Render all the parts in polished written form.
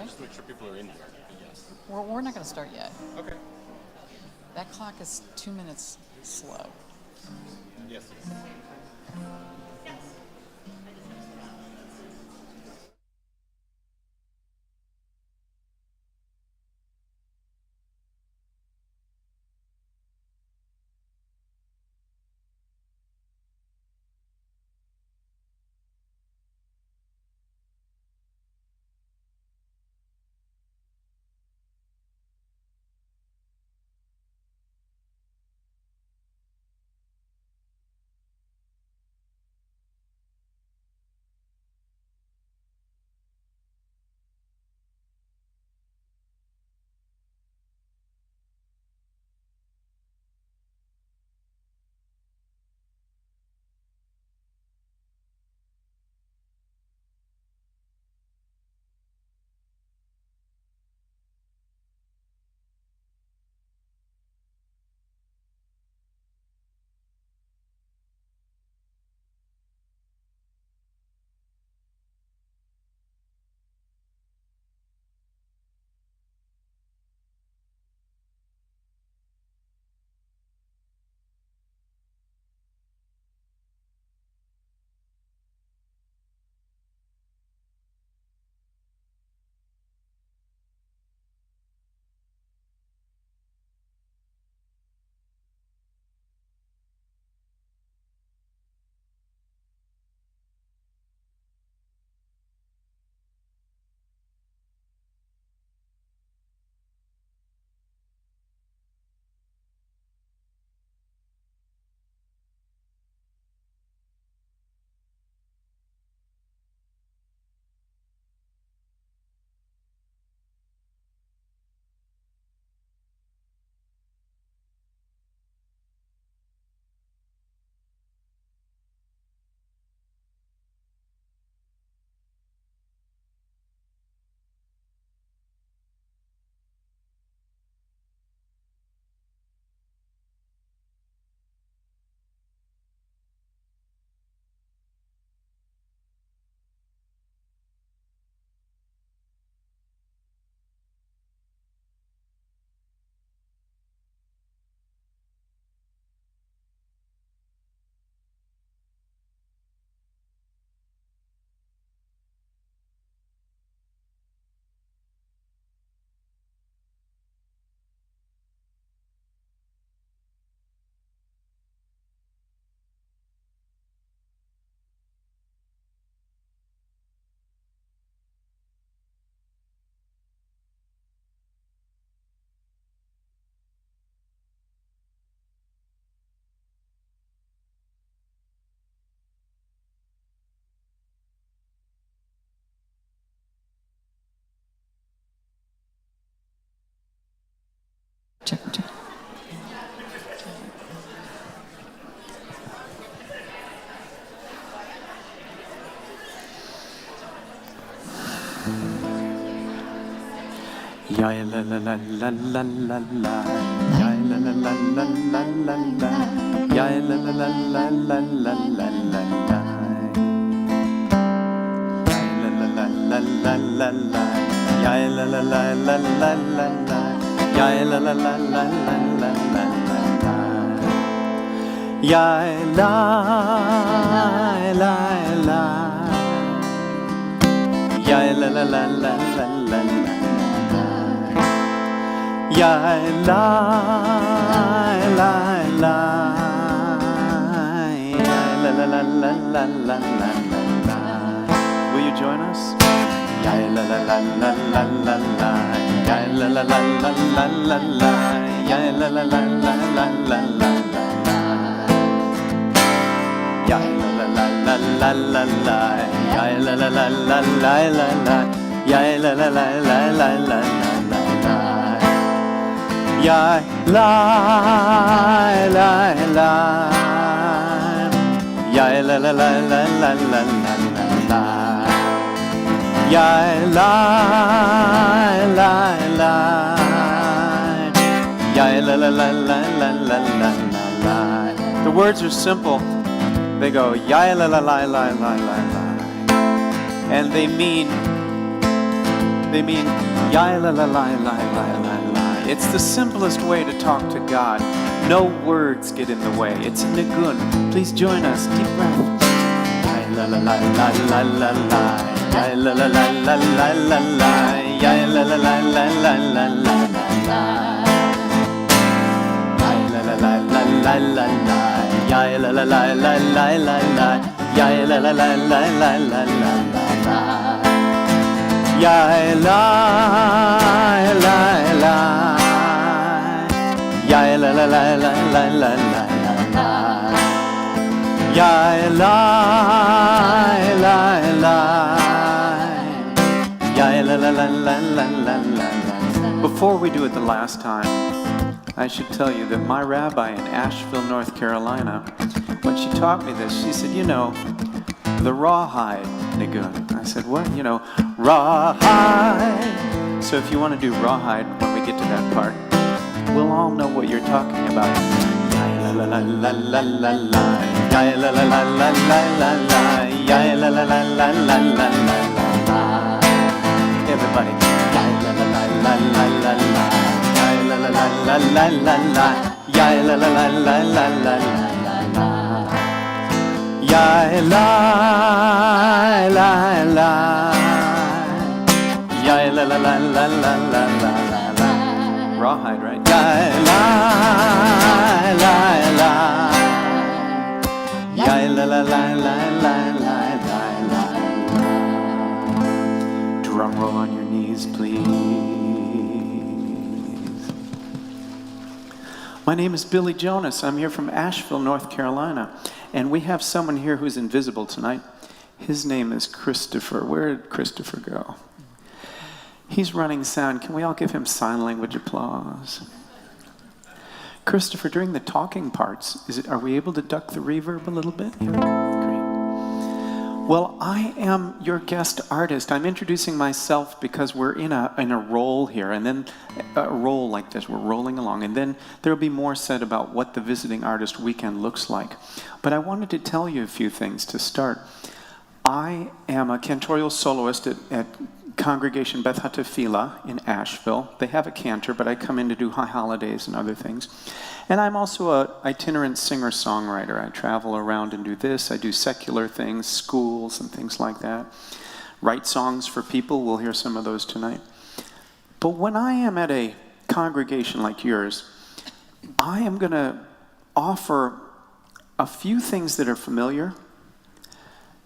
Just to make sure people are in here. Yes. We're not going to start yet. Okay. That clock is 2 minutes slow. Yes. Check. Ya la la la la la la la. Ya la la la la la la la. Ya la la la la la la la la la. Ya la la la la la la. Ya la la la la la la la. Ya la la la la la la la la. Ya la la la. Ya la la la la la la la. Ya la la la. Ya la la la la la la la la. Will you join us? Ya la la la la la la la. Ya la la la la la la la. Ya la la la la la la la la. Ya la la la la la la la. Ya la la la la la la la. Ya la la la la la la la. Ya la la la. Ya la la la la la la la la. Ya la la la. Ya la la la la la la la la. The words are simple. They go ya la la la la la la la, and they mean They mean yai la la la la la la la. It's the simplest way to talk to God. No words get in the way. It's a nigun. Please join us. Deep breath. Yai la la la la la la la. Yai la la la la la la la. Yai la la la la la la la la. Yai la la la la la la la. Yai la la la la la la la. Yai la la la la la la la la. Yai la la la. Yai la la la la la la la la. Yai la la la. Yai la la la la la la la. Before we do it the last time, I should tell you that my rabbi in Asheville, North Carolina, when she taught me this, she said, you know, the rawhide nigun. I said, what? You know, rawhide. So if you want to do rawhide when we get to that part, we'll all know what you're talking about. Yai la la la la la la. Yai la la la la la la la. Yai la la la la la la la la. Everybody. Yai la la la la la la la. Yai la la la la la la la. Yai la la la la la la la la. Yai la la la. Yai la la la la la la la la. Rawhide, right? Yai la la la. Yai la la la la la la la. Drum roll on your knees, please. My name is Billy Jonas. I'm here from Asheville, North Carolina. And we have someone here who's invisible tonight. His name is Christopher. Where did Christopher go? He's running sound. Can we all give him sign language applause? Christopher, during the talking parts, are we able to duck the reverb a little bit? Yeah. Great. Well, I am your guest artist. I'm introducing myself because we're in a roll here, and then a roll like this, we're rolling along, and then there'll be more said about what the Visiting Artist Weekend looks like. But I wanted to tell you a few things to start. I am a cantorial soloist at Congregation Beth Hatafila in Asheville. They have a cantor, but I come in to do high holidays and other things. And I'm also an itinerant singer-songwriter. I travel around and do this. I do secular things, schools and things like that. Write songs for people. We'll hear some of those tonight. But when I am at a congregation like yours, I am going to offer a few things that are familiar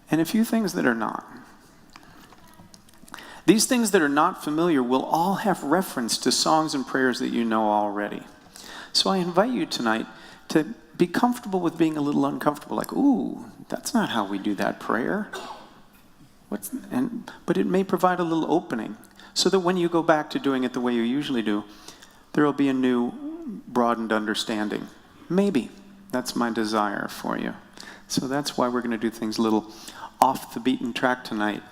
and a few things that are not. These things that are not familiar will all have reference to songs and prayers that you know already. So I invite you tonight to be comfortable with being a little uncomfortable, like, ooh, that's not how we do that prayer. But it may provide a little opening so that when you go back to doing it the way you usually do, there will be a new, broadened understanding. Maybe. That's my desire for you. So that's why we're going to do things a little off the beaten track tonight.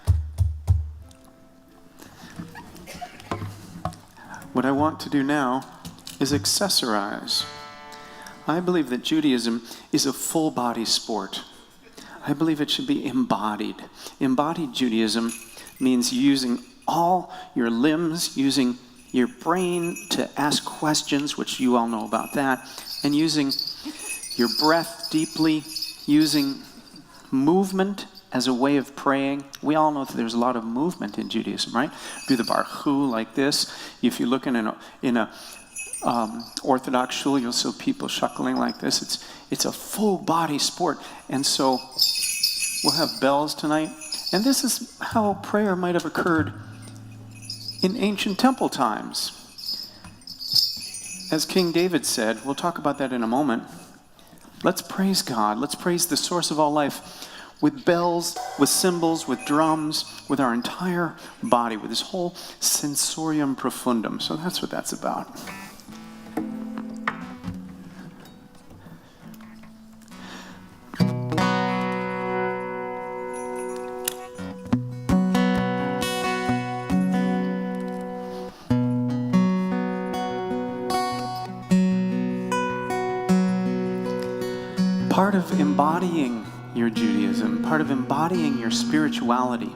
What I want to do now is accessorize. I believe that Judaism is a full-body sport. I believe it should be embodied. Embodied Judaism means using all your limbs, using your brain to ask questions, which you all know about that, and using your breath deeply, using movement as a way of praying. We all know that there's a lot of movement in Judaism, right? Do the Baruch like this. If you look in a Orthodox shul, you'll see people shuckling like this. It's a full body sport, and so we'll have bells tonight. And this is how prayer might have occurred in ancient temple times. As King David said, we'll talk about that in a moment. Let's praise God. Let's praise the source of all life. With bells, with cymbals, with drums, with our entire body, with this whole sensorium profundum. So that's what that's about. Part of embodying your Judaism, part of embodying your spirituality,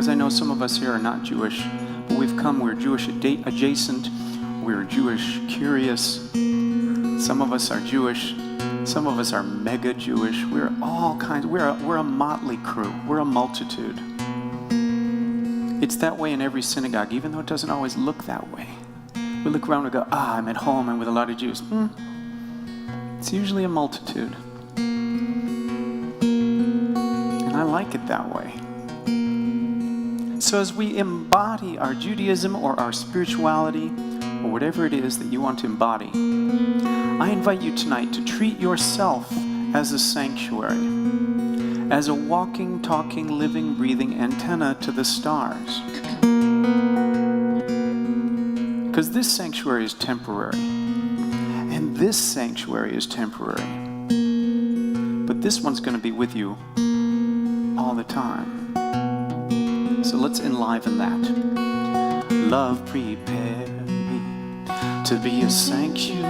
because I know some of us here are not Jewish, but we've come, we're Jewish adjacent, we're Jewish curious. Some of us are Jewish, some of us are mega Jewish. We're all kinds, we're a motley crew, we're a multitude. It's that way in every synagogue, even though it doesn't always look that way. We look around and go, I'm at home and with a lot of Jews. It's usually a multitude. And I like it that way. So as we embody our Judaism or our spirituality, or whatever it is that you want to embody, I invite you tonight to treat yourself as a sanctuary, as a walking, talking, living, breathing antenna to the stars. Because this sanctuary is temporary, and this sanctuary is temporary. But this one's going to be with you all the time. So let's enliven that. Love, prepare me to be a sanctuary,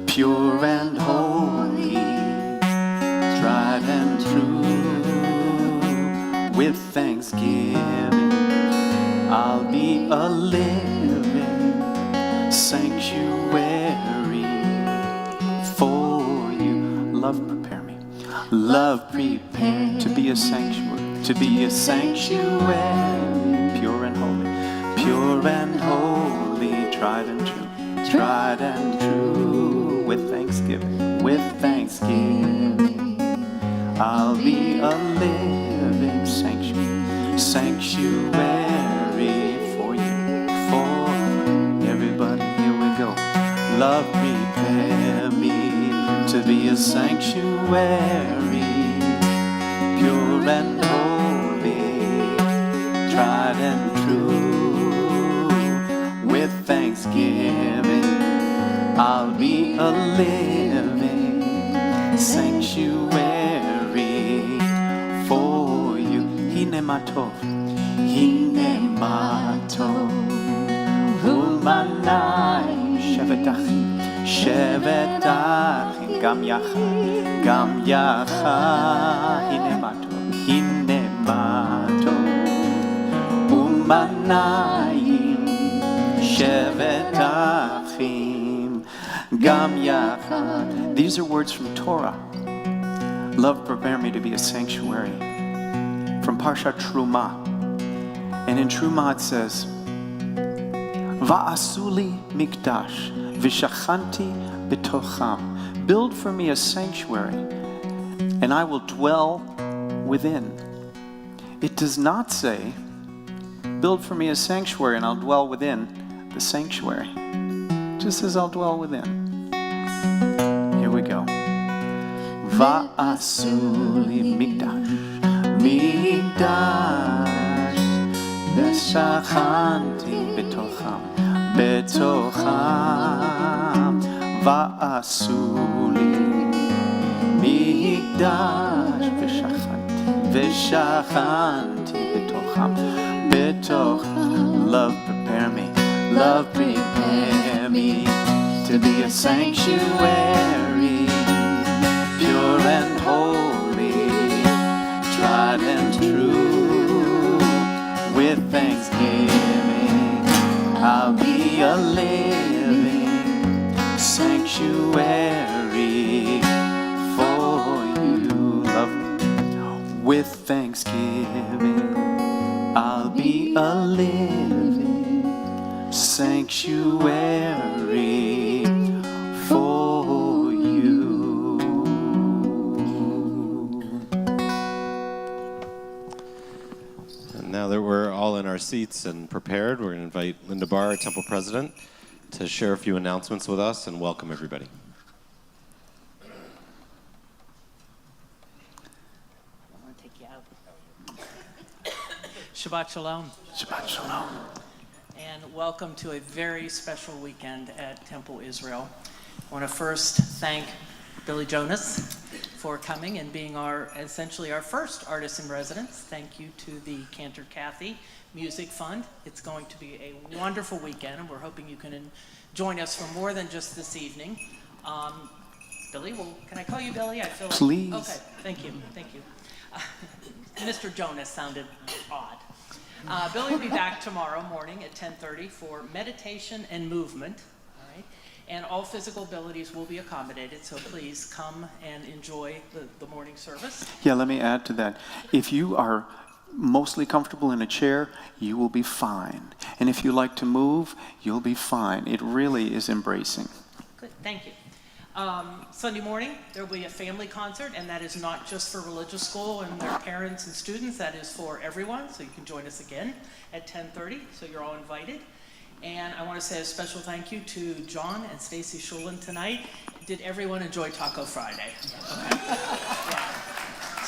pure and holy, tried and true. With thanksgiving, I'll be a living sanctuary for you. Love, prepare me. Love, prepare to be a sanctuary. To be a sanctuary, pure and holy, tried and true, tried and true. With thanksgiving, I'll be a living sanctuary for you, for everybody. Here we go. Love, prepare me to be a sanctuary, pure and holy, tried and true. With thanksgiving, I'll be a living sanctuary for you. Hine matov, ulmanai, shevet achim, gam yachad, hine matov, umanayim, shevet achim, gam yachad. These are words from Torah. Love, prepare me to be a sanctuary. From Parshat Truma. And in Truma it says, Va'asuli mikdash, v'shachanti betocham. Build for me a sanctuary, and I will dwell within. It does not say, build for me a sanctuary and I'll dwell within the sanctuary. It just says I'll dwell within. Here we go. Va'asuli mikdash, mikdash, v'shachanti betocham, va'asuli mikdash, v'shachanti betocham. Love, prepare me. Love, prepare me to be a sanctuary, pure and holy, tried and true. With thanksgiving, I'll be a living sanctuary for you. Love, with thanksgiving, I'll be a living sanctuary for you. And now that we're all in our seats and prepared, we're going to invite Linda Barr, our Temple President, to share a few announcements with us and welcome everybody. Shabbat Shalom. Shabbat Shalom. And welcome to a very special weekend at Temple Israel. I want to first thank Billy Jonas for coming and being essentially our first artist in residence. Thank you to the Cantor Kathy Music Fund. It's going to be a wonderful weekend, and we're hoping you can join us for more than just this evening. Billy, can I call you Billy? I feel Please. Okay, thank you. Mr. Jonas sounded odd. Billy will be back tomorrow morning at 10:30 for meditation and movement, all right? And all physical abilities will be accommodated, so please come and enjoy the morning service. Yeah, let me add to that. If you are mostly comfortable in a chair, you will be fine. And if you like to move, you'll be fine. It really is embracing. Good, thank you. Sunday morning, there will be a family concert, and that is not just for religious school and their parents and students. That is for everyone, so you can join us again at 10:30, so you're all invited. And I want to say a special thank you to John and Stacy Schulin tonight. Did everyone enjoy Taco Friday? Okay. Yeah.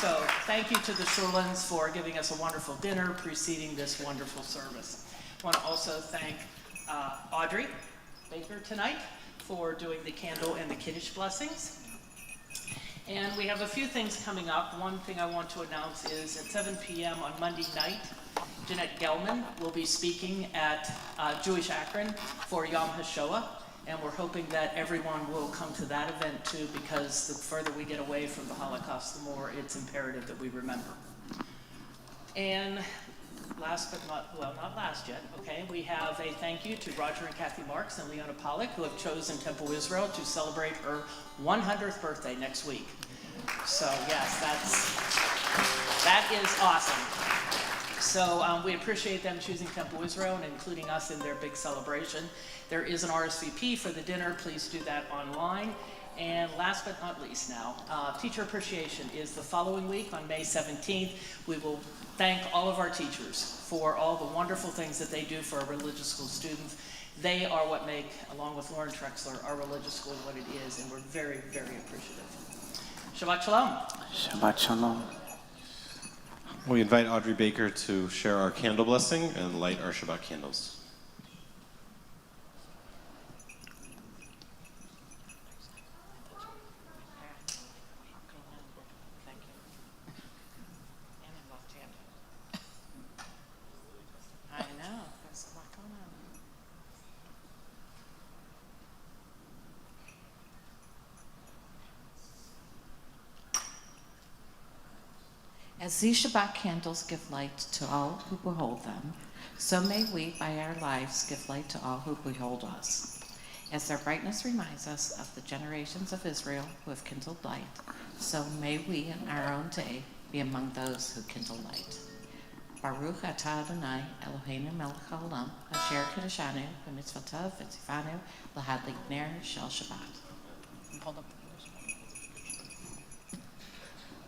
So thank you to the Schulins for giving us a wonderful dinner preceding this wonderful service. I want to also thank Audrey Baker tonight for doing the candle and the Kiddush blessings. And we have a few things coming up. One thing I want to announce is at 7 p.m. on Monday night, Jeanette Gelman will be speaking at Jewish Akron for Yom HaShoah. And we're hoping that everyone will come to that event too, because the further we get away from the Holocaust, the more it's imperative that we remember. And last but not last yet, okay, we have a thank you to Roger and Kathy Marks and Leona Pollack, who have chosen Temple Israel to celebrate her 100th birthday next week. So yes, that is awesome. So we appreciate them choosing Temple Israel and including us in their big celebration. There is an RSVP for the dinner. Please do that online. And last but not least now, Teacher Appreciation is the following week on May 17th. We will thank all of our teachers for all the wonderful things that they do for our religious school students. They are what make, along with Lauren Trexler, our religious school what it is, and we're very, very appreciative. Shabbat Shalom. Shabbat Shalom. We invite Audrey Baker to share our candle blessing and light our Shabbat candles. I know, there's a lot going on. As these Shabbat candles give light to all who behold them, so may we, by our lives, give light to all who behold us. As their brightness reminds us of the generations of Israel who have kindled light, so may we in our own day be among those who kindle light. Baruch atah Adonai Eloheinu melech haolam, asher kiddushanu b'mitzvotav v'tzivanu l'hadlik ner shel Shabbat. Hold up.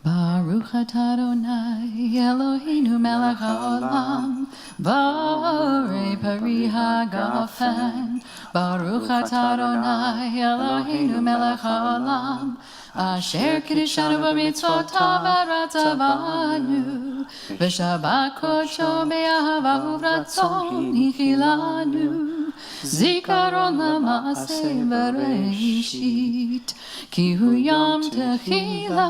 Baruch atah Adonai Eloheinu melech haolam, borei pari hagafen. Baruch atah Adonai Eloheinu melech haolam, asher kiddushanu b'mitzvotav v'ratzavanu, v'shabbat kodsho be'ahava u'vratzon hichilanu, zikaron l'maaseh b'reishit, ki hu yom techila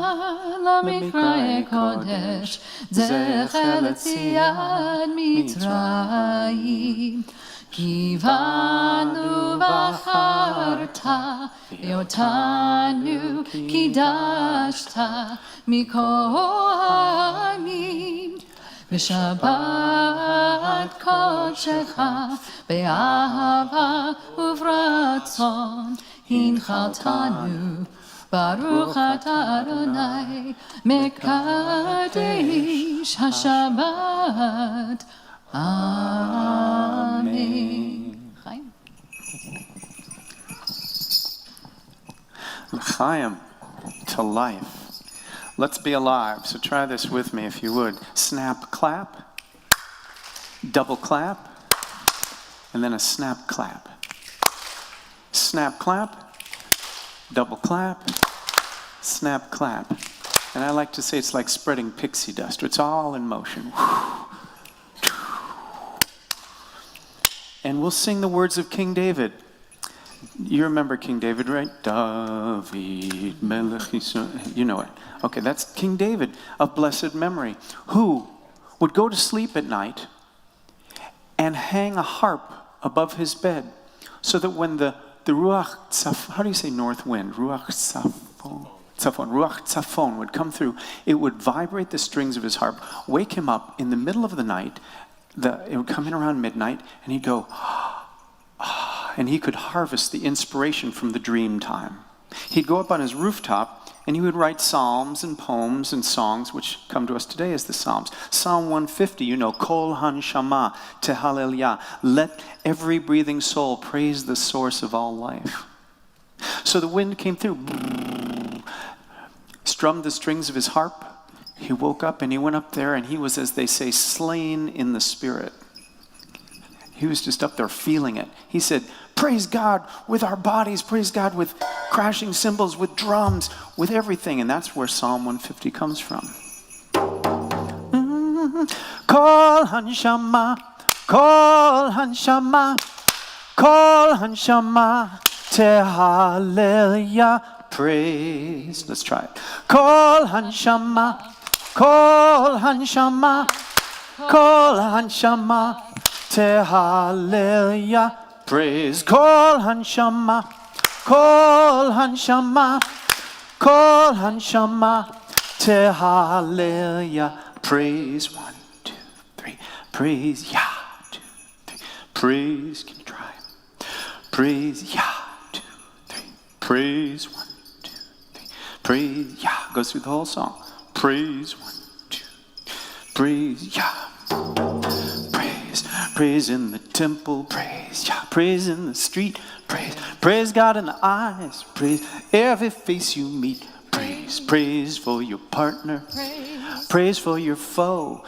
l'mikraye kodesh, zecher l'tziad Mitzrayim. Kivanu v'acharta, yotanu kidashta mikohanim, v'shabbat kodshecha be'ahava u'vratzon hinchaltanu. Baruch atah Adonai mekadesh haShabbat. Amen. Chaim. L'chaim, to life. Let's be alive. So try this with me if you would. Snap, clap, double clap, and then a snap, clap. Snap, clap, double clap, snap, clap. And I like to say it's like spreading pixie dust. It's all in motion. And we'll sing the words of King David. You remember King David, right? David, Melech Yisrael. You know it. Okay, that's King David of blessed memory, who would go to sleep at night and hang a harp above his bed, so that when the Ruach Tzaf, how do you say north wind? Ruach Tzafon. Ruach Tzafon would come through. It would vibrate the strings of his harp, wake him up in the middle of the night. It would come in around midnight, and he'd go, and he could harvest the inspiration from the dream time. He'd go up on his rooftop, and he would write psalms and poems and songs, which come to us today as the Psalms. Psalm 150, you know, Kol Hanshama Tehallel. Let every breathing soul praise the source of all life. So the wind came through, strummed the strings of his harp. He woke up and he went up there, and he was, as they say, slain in the spirit. He was just up there feeling it. He said, praise God with our bodies, praise God with crashing cymbals, with drums, with everything. And that's where Psalm 150 comes from. Kol Hanshama, Kol Hanshama, Kol Hanshama, Tehallel. Praise. Let's try it. Kol Hanshama, Kol Hanshama, Kol Hanshama, Tehallel. Praise. Kol Hanshama, Kol Hanshama, Kol Hanshama, Tehallel. Praise. 1, 2, 3. Praise. Yah. 2, 3. Praise. Can you try? Praise. Yah. 2, 3. Praise. 1, 2, 3. Praise. Yah. Goes through the whole song. Praise. 1, 2. Praise. Yah. Praise. Praise in the temple. Praise. Yah. Praise in the street. Praise. Praise God in the eyes. Praise every face you meet. Praise. Praise for your partner. Praise for your foe.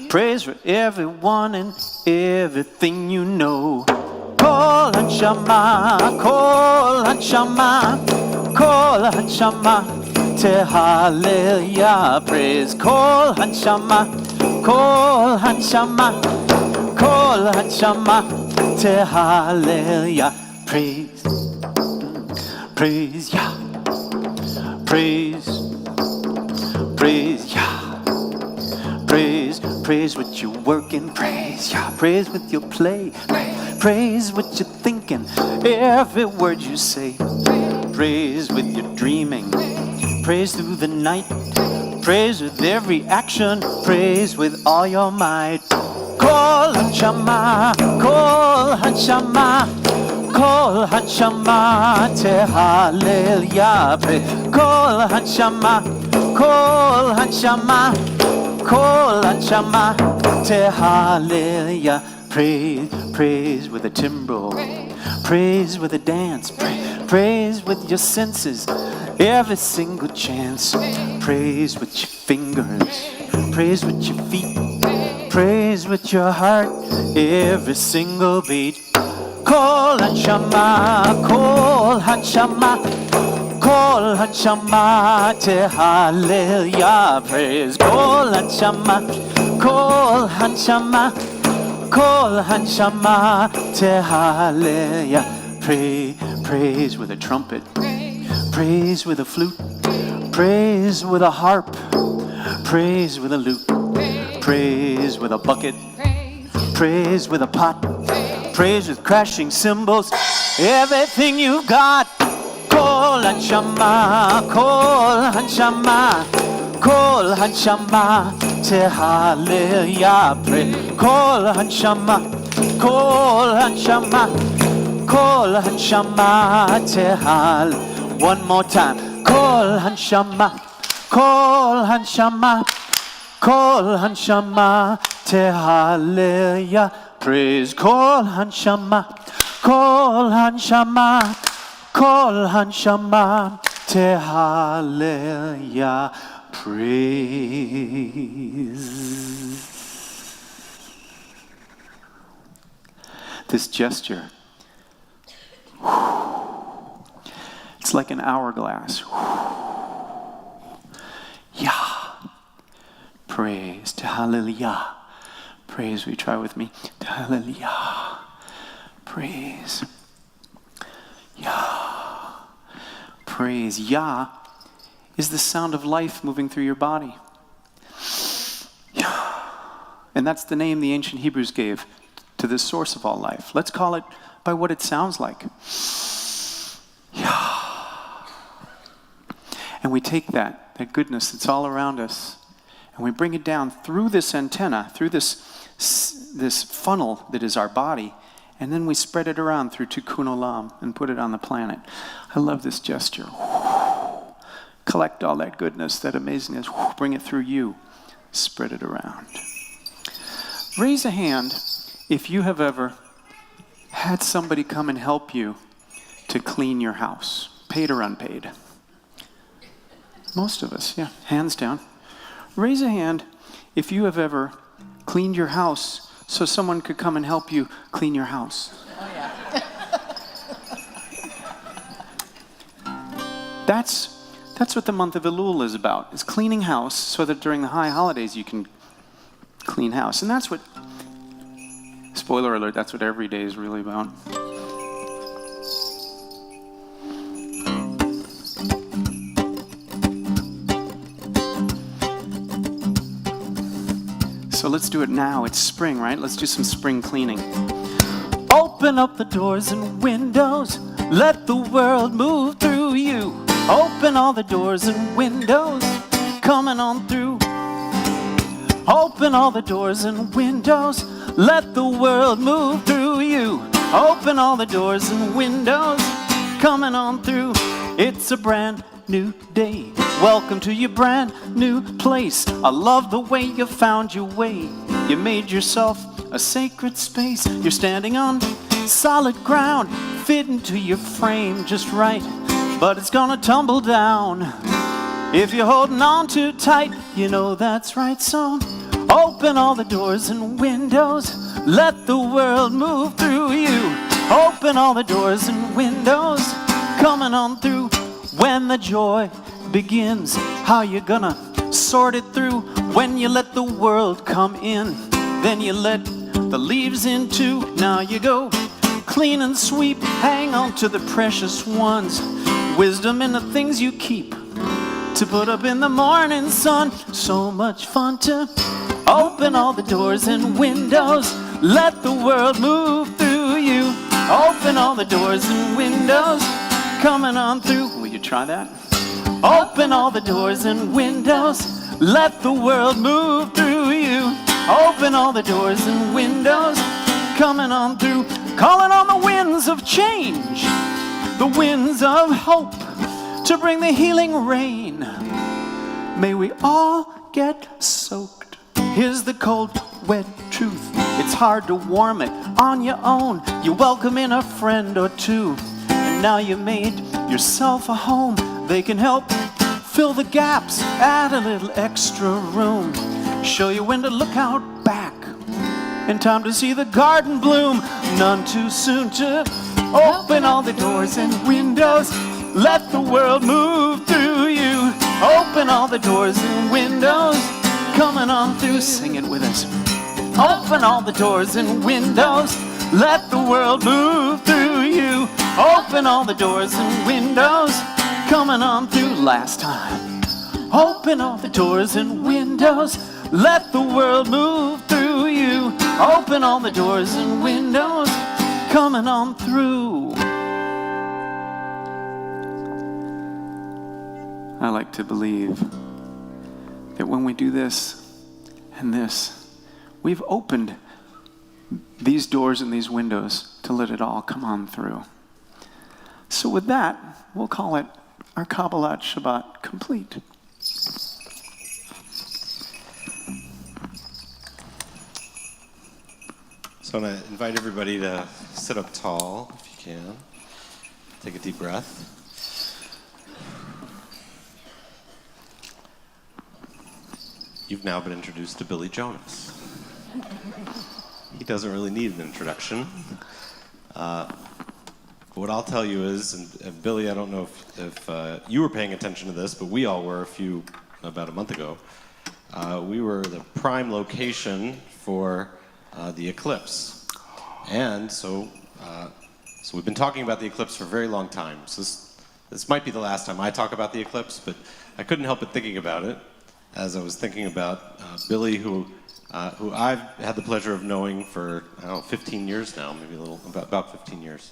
Praise for everyone and everything you know. Kol Hanshama, Kol Hanshama, Kol Hanshama, Tehallel. Praise. Kol Hanshama, Kol Hanshama, Kol Hanshama, Tehallel. Praise. Praise. Yah. Praise. Praise. Yah. Praise. Praise what you're working. Praise. Yah. Praise with your play. Praise what you're thinking. Every word you say. Praise with your dreaming. Praise through the night. Praise with every action. Praise with all your might. Kol Hanshama, Kol Hanshama, Kol Hanshama, Tehallel. Kol Hanshama, Kol Hanshama, Kol Hanshama, Tehallel. Praise, praise with a timbrel. Praise with a dance. Praise with your senses. Every single chance. Praise with your fingers. Praise with your feet. Praise with your heart. Every single beat. Kol Hanshama, Kol Hanshama, Kol Hanshama, Tehallel. Praise. Kol Hanshama, Kol Hanshama, Kol Hanshama, Tehallel. Praise with a trumpet. Praise with a flute. Praise with a harp. Praise with a lute. Praise with a bucket. Praise with a pot. Praise with crashing cymbals. Everything you've got. Kol Hanshama, Kol Hanshama, Kol Hanshama, Tehallel. Praise. Kol Hanshama, Kol Hanshama, Kol Hanshama, Tehallel. One more time. Kol Hanshama, Kol Hanshama, Kol Hanshama, Tehallel. Praise. Kol Hanshama, Kol Hanshama, Kol Hanshama, Tehallel. Praise. This gesture, it's like an hourglass. Yah. Praise. Tehallel. Praise. Will you try with me? Tehallel. Praise. Yah. Praise. Yah is the sound of life moving through your body. Yah. And that's the name the ancient Hebrews gave to the source of all life. Let's call it by what it sounds like. Yah. And then we take that goodness that's all around us, and we bring it down through this antenna, through this funnel that is our body, and then we spread it around through Tikkun Olam and put it on the planet. I love this gesture. Collect all that goodness, that amazingness, bring it through you, spread it around. Raise a hand if you have ever had somebody come and help you to clean your house, paid or unpaid. Most of us, yeah, hands down. Raise a hand if you have ever cleaned your house so someone could come and help you clean your house. Oh, yeah. That's what the month of Elul is about, is cleaning house so that during the high holidays you can clean house. And that's what, spoiler alert, that's what every day is really about. So let's do it now. It's spring, right? Let's do some spring cleaning. Open up the doors and windows. Let the world move through you. Open all the doors and windows. Coming on through. Open all the doors and windows. Let the world move through you. Open all the doors and windows. Coming on through. It's a brand new day. Welcome to your brand new place. I love the way you found your way. You made yourself a sacred space. You're standing on solid ground, fit into your frame just right, but it's gonna tumble down if you're holding on too tight. You know that's right. So open all the doors and windows. Let the world move through you. Open all the doors and windows. Coming on through. When the joy begins, how you gonna sort it through? When you let the world come in, then you let the leaves in too. Now you go clean and sweep, hang on to the precious ones. Wisdom in the things you keep, to put up in the morning sun. So much fun to open all the doors and windows. Let the world move through you. Open all the doors and windows. Coming on through. Will you try that? Open all the doors and windows. Let the world move through you. Open all the doors and windows. Coming on through. Calling on the winds of change, the winds of hope, to bring the healing rain. May we all get soaked. Here's the cold, wet truth. It's hard to warm it on your own. You welcome in a friend or two. Now you made yourself a home. They can help fill the gaps, add a little extra room, show you when to look out back, in time to see the garden bloom. None too soon to open all the doors and windows. Let the world move through you. Open all the doors and windows. Coming on through, sing it with us. Open all the doors and windows. Let the world move through you. Open all the doors and windows. Coming on through, last time. Open all the doors and windows. Let the world move through you. Open all the doors and windows. Coming on through. I like to believe that when we do this and this, we've opened these doors and these windows to let it all come on through. So with that, we'll call it our Kabbalat Shabbat complete. So I want to invite everybody to sit up tall, if you can. Take a deep breath. You've now been introduced to Billy Jonas. He doesn't really need an introduction. What I'll tell you is, and Billy, I don't know if you were paying attention to this, but we all were about a month ago. We were the prime location for the eclipse. And so we've been talking about the eclipse for a very long time. So this might be the last time I talk about the eclipse, but I couldn't help but thinking about it as I was thinking about Billy, who I've had the pleasure of knowing for, 15 years now, maybe about 15 years.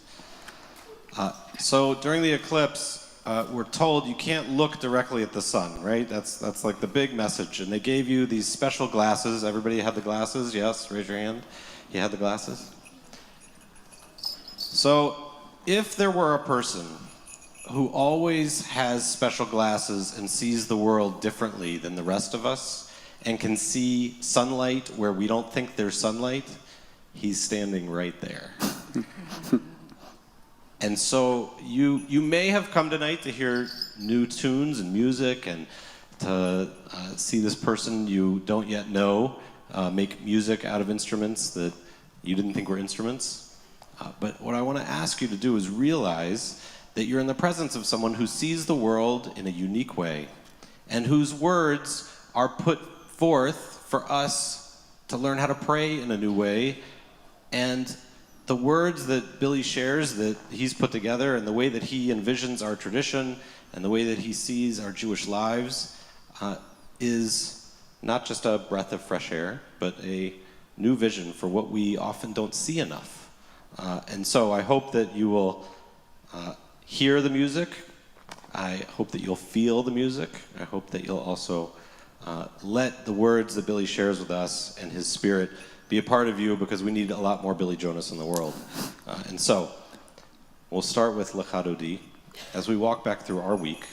So during the eclipse, we're told you can't look directly at the sun, right? That's like the big message. And they gave you these special glasses. Everybody had the glasses? Yes, raise your hand. You had the glasses? So if there were a person who always has special glasses and sees the world differently than the rest of us and can see sunlight where we don't think there's sunlight, he's standing right there. And so you may have come tonight to hear new tunes and music and to see this person you don't yet know make music out of instruments that you didn't think were instruments. But what I want to ask you to do is realize that you're in the presence of someone who sees the world in a unique way and whose words are put forth for us to learn how to pray in a new way. And the words that Billy shares that he's put together and the way that he envisions our tradition and the way that he sees our Jewish lives is not just a breath of fresh air, but a new vision for what we often don't see enough. And so I hope that you will hear the music. I hope that you'll feel the music. I hope that you'll also let the words that Billy shares with us and his spirit be a part of you, because we need a lot more Billy Jonas in the world. And so we'll start with Lecha Dodi. As we walk back through our week,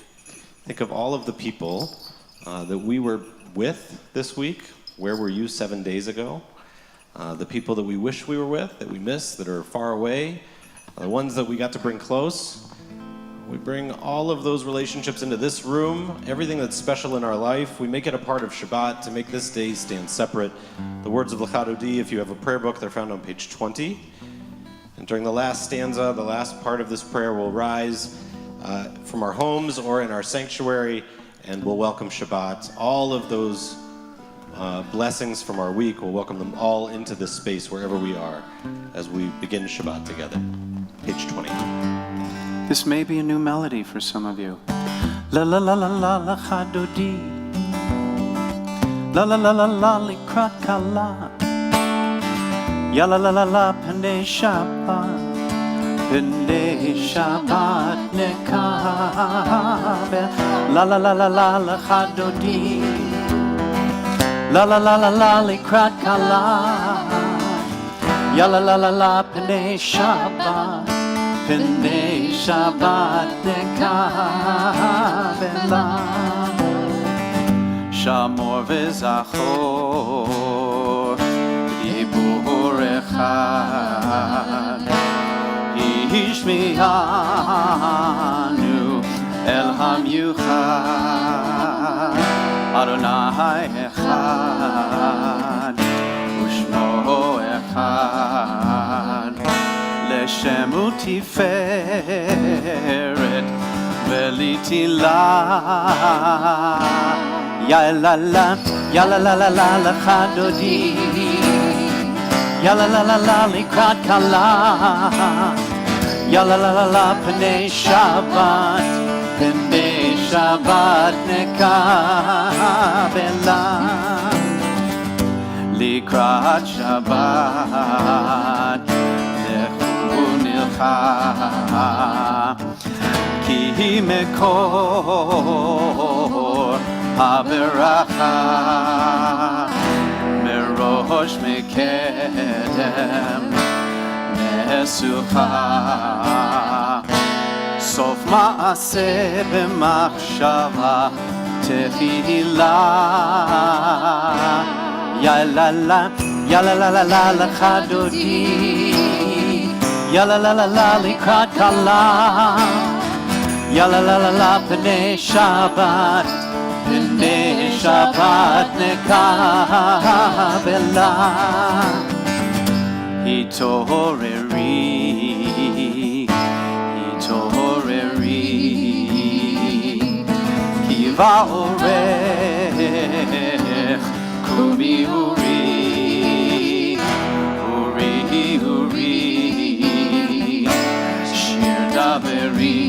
think of all of the people that we were with this week. Where were you 7 days ago? The people that we wish we were with, that we miss, that are far away, the ones that we got to bring close. We bring all of those relationships into this room, everything that's special in our life. We make it a part of Shabbat to make this day stand separate. The words of Lecha Dodi, if you have a prayer book, they're found on page 20. And during the last stanza, the last part of this prayer, will rise from our homes or in our sanctuary, and we'll welcome Shabbat. All of those blessings from our week, we'll welcome them all into this space wherever we are as we begin Shabbat together. Page 20. This may be a new melody for some of you. La la la la la Lecha Dodi. La la la la la likrat kala. Ya la la la la Pnei Shabbat. Pnei Shabbat nekaber. La la la la la Lecha Dodi. La la la la la likrat kala. Ya la la la la Pnei Shabbat. Pnei Shabbat nekabela. Shamor v'zachor dibur echad. Hishmi'anu el hamyuchad. Adonai echad u'shmo echad. Leshem u'tiferet velitila. Ya la la Lecha Dodi. Ya la la likrat kala. Ya la la Pnei Shabbat. Pnei Shabbat nekabela. Likrat Shabbat ki mekor haberacha merosh mekedem mesucha sof maaseh b'machshava tefila. Ya la la Lecha Dodi. Ya la la likrat kala. Ya la la Pnei Shabbat. Pnei Shabbat nekabela. Hitoreri kiva orech kumi uri daveri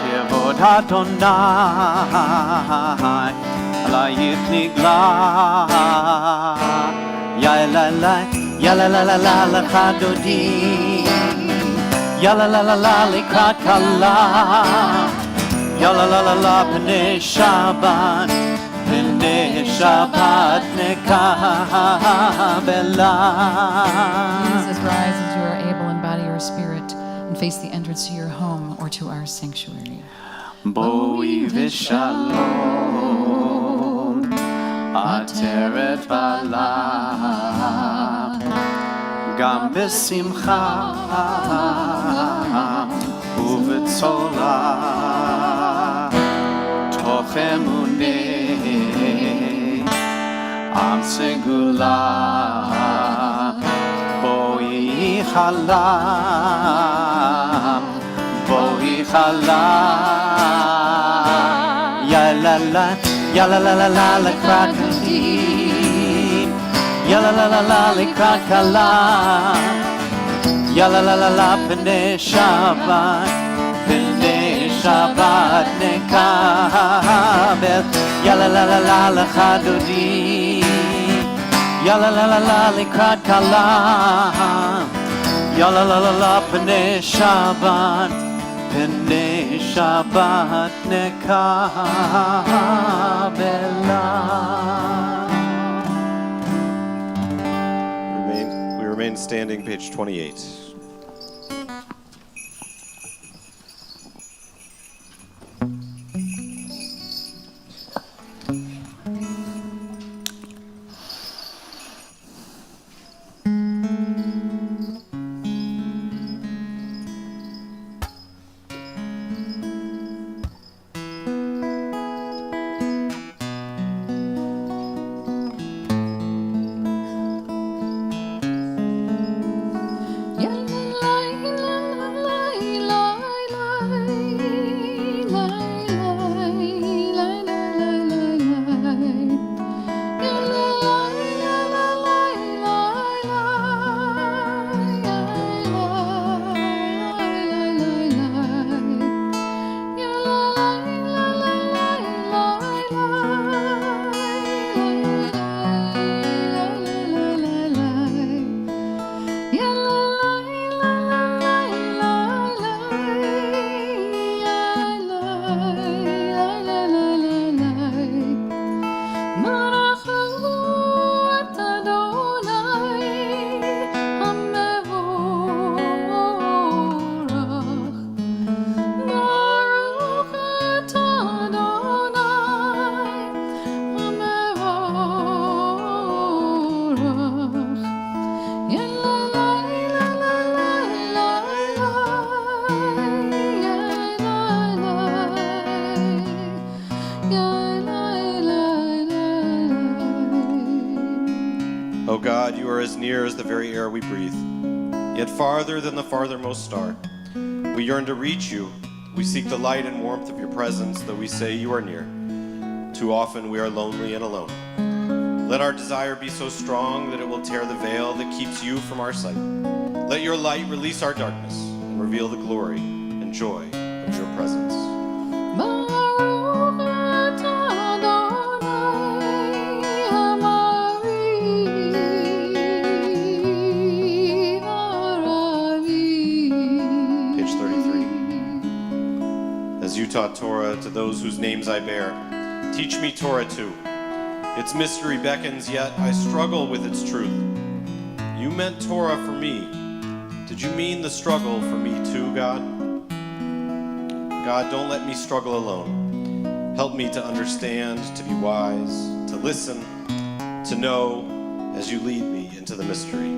kevod Adonai alayich nigla. Ya la la Lecha Dodi. Ya la la la la likrat kala. Ya la la la la pnei Shabbat nekabela. Jesus, rise as you are able and body your spirit and face the entrance to your home or to our sanctuary. Boi v'shalom ateret bala gam b'simcha u'v'tzola toch emunei am segula boi chalam boi chalam ya la la likrat kalim ya la la likrat kalam ya la la pnei Shabbat nekabel ya la lechadodi ya la likrat kalam ya la pnei Shabbat nekabela. We remain standing, page 28. O God, you are as near as the very air we breathe, yet farther than the farthermost star. We yearn to reach you. We seek the light and warmth of your presence, though we say you are near. Too often we are lonely and alone. Let our desire be so strong that it will tear the veil that keeps you from our sight. Let your light release our darkness and reveal the glory and joy of your presence. Page 33. As you taught Torah to those whose names I bear, teach me Torah too. Its mystery beckons, yet I struggle with its truth. You meant Torah for me. Did you mean the struggle for me too, God? God, don't let me struggle alone. Help me to understand, to be wise, to listen, to know as you lead me into the mystery.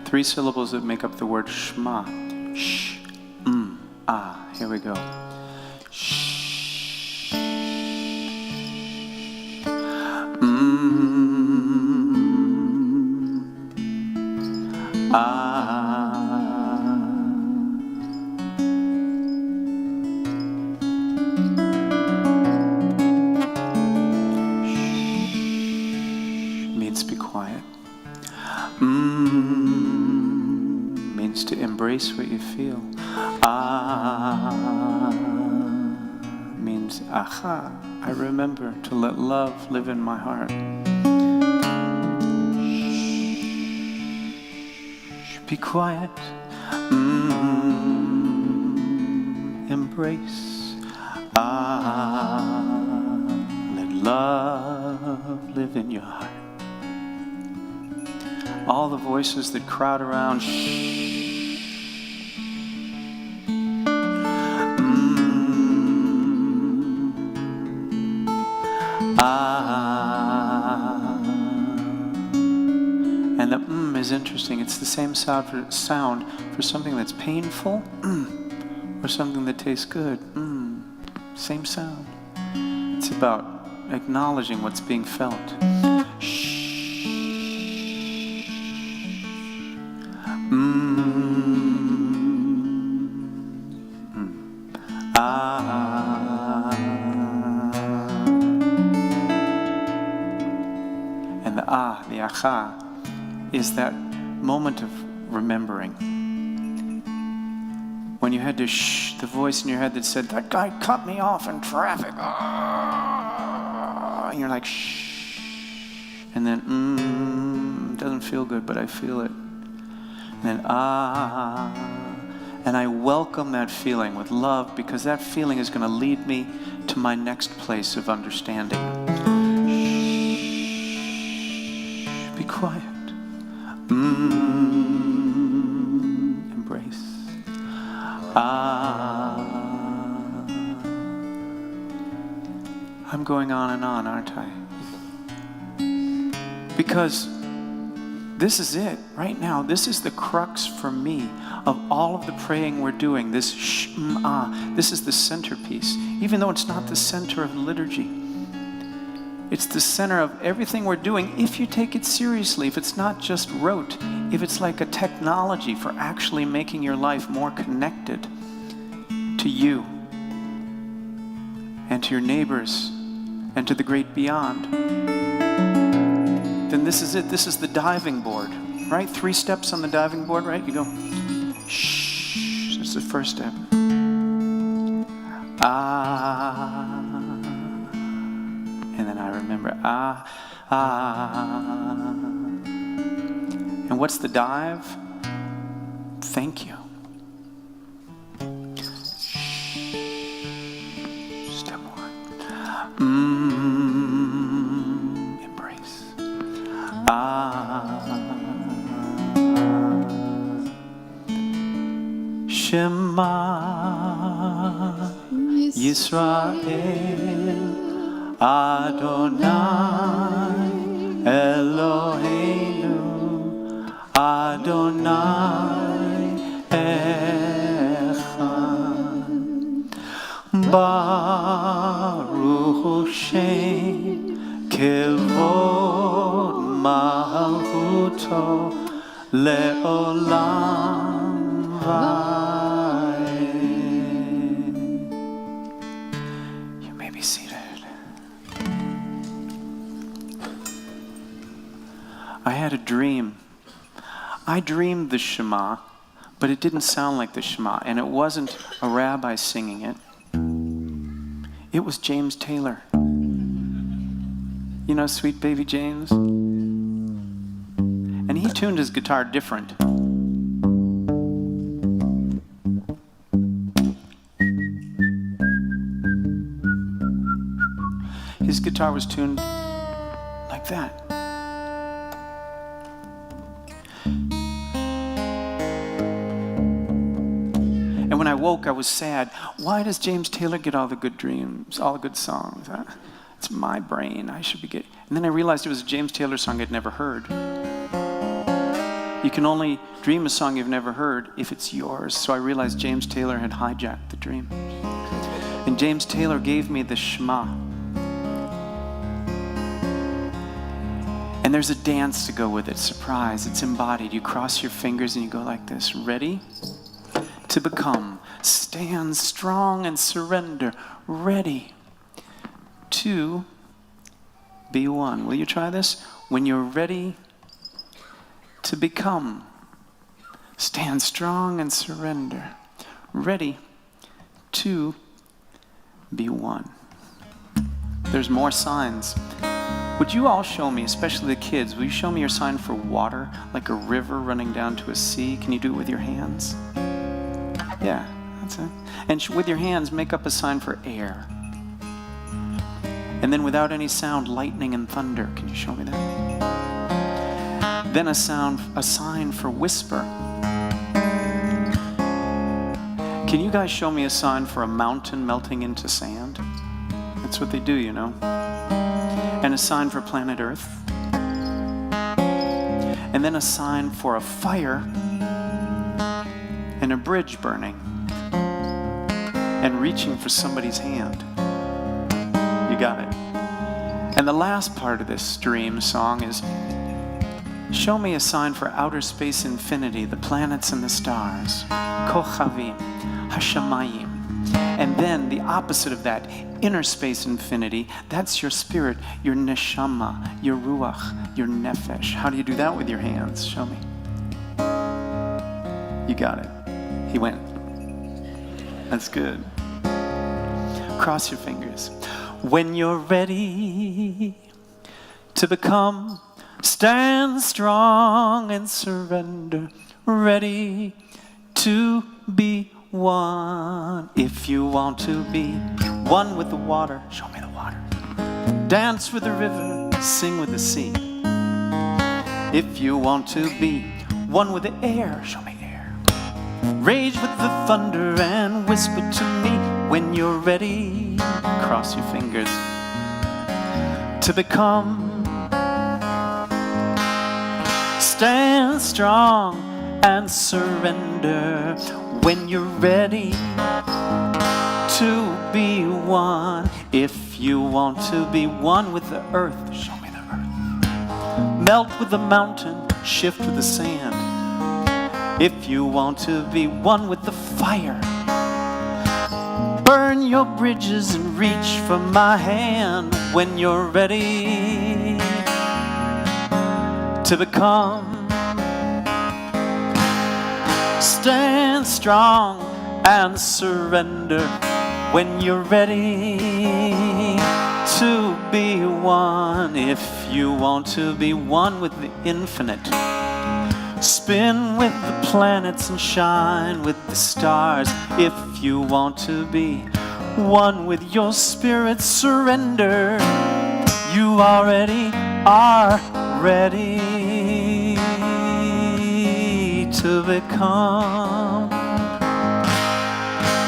3 syllables that make up the word Shema. Sh, ah. Here we go. Sh, ah. Means be quiet. Means to embrace what you feel. Ah means aha. I remember to let love live in my heart. Shh, be quiet. Embrace. Ah, let love live in your heart. All the voices that crowd around. And the is interesting. It's the same sound for something that's painful or something that tastes good. Same sound. It's about acknowledging what's being felt. And the aha, is that moment of remembering. When you had to shh, the voice in your head that said, that guy cut me off in traffic. And you're like, shh. And then, it doesn't feel good, but I feel it. And then, and I welcome that feeling with love, because that feeling is going to lead me to my next place of understanding. Shh, be quiet. Embrace. I'm going on and on, aren't I? Because this is it, right now. This is the crux for me of all of the praying we're doing. This this is the centerpiece. Even though it's not the center of the liturgy. It's the center of everything we're doing if you take it seriously, if it's not just rote, if it's like a technology for actually making your life more connected to you and to your neighbors and to the great beyond. Then this is it. This is the diving board, right? 3 steps on the diving board, right? You go, shh, that's the first step. And then I remember, And what's the dive? Thank you. Step 1. Embrace. Shema Yisrael Adonai Eloheinu Adonai Echad Baruch Shem Kevod Malchuto Leolam Vayed. You may be seated. I had a dream. I dreamed the Shema, but it didn't sound like the Shema, and it wasn't a rabbi singing it. It was James Taylor. You know, sweet baby James? And he tuned his guitar different. His guitar was tuned like that. And when I woke, I was sad. Why does James Taylor get all the good dreams, all the good songs? It's my brain. I should be getting. And then I realized it was a James Taylor song I'd never heard. You can only dream a song you've never heard if it's yours. So I realized James Taylor had hijacked the dream. And James Taylor gave me the Shema. And there's a dance to go with it, surprise, it's embodied. You cross your fingers and you go like this. Ready to become, stand strong and surrender. Ready to be one. Will you try this? When you're ready to become, stand strong and surrender. Ready to be one. There's more signs. Would you all show me, especially the kids, will you show me your sign for water, like a river running down to a sea? Can you do it with your hands? Yeah, that's it. And with your hands, make up a sign for air. And then without any sound, lightning and thunder. Can you show me that? Then a sign for whisper. Can you guys show me a sign for a mountain melting into sand? That's what they do, you know. And a sign for planet Earth. And then a sign for a fire and a bridge burning and reaching for somebody's hand. You got it. And the last part of this dream song is, show me a sign for outer space infinity, the planets and the stars. Kochavim, Hashamayim. And then the opposite of that, inner space infinity, that's your spirit, your neshama, your ruach, your nefesh. How do you do that with your hands? Show me. You got it. He went. That's good. Cross your fingers. When you're ready to become, stand strong and surrender. Ready to be one. If you want to be one with the water, show me the water. Dance with the river, sing with the sea. If you want to be one with the air, show me air. Rage with the thunder and whisper to me when you're ready. Cross your fingers to become. Stand strong and surrender when you're ready to be one. If you want to be one with the earth, show me the earth. Melt with the mountain, shift with the sand. If you want to be one with the fire, burn your bridges and reach for my hand when you're ready to become. Stand strong and surrender when you're ready to be one. If you want to be one with the infinite, spin with the planets and shine with the stars. If you want to be one with your spirit, surrender. You already are ready to become.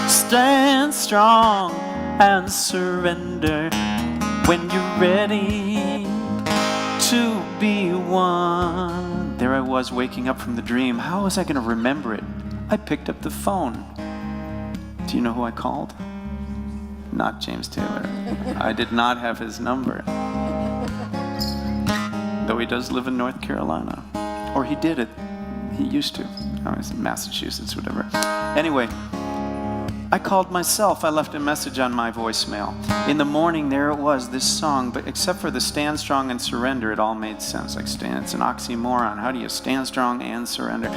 Stand strong and surrender when you're ready to be one. There I was waking up from the dream. How was I going to remember it? I picked up the phone. Do you know who I called? Not James Taylor. I did not have his number. Though he does live in North Carolina. Or he did it. He used to. Oh, he's in Massachusetts, whatever. Anyway, I called myself. I left a message on my voicemail. In the morning, there it was, this song. But except for the stand strong and surrender, it all made sense. Like, it's an oxymoron. How do you stand strong and surrender?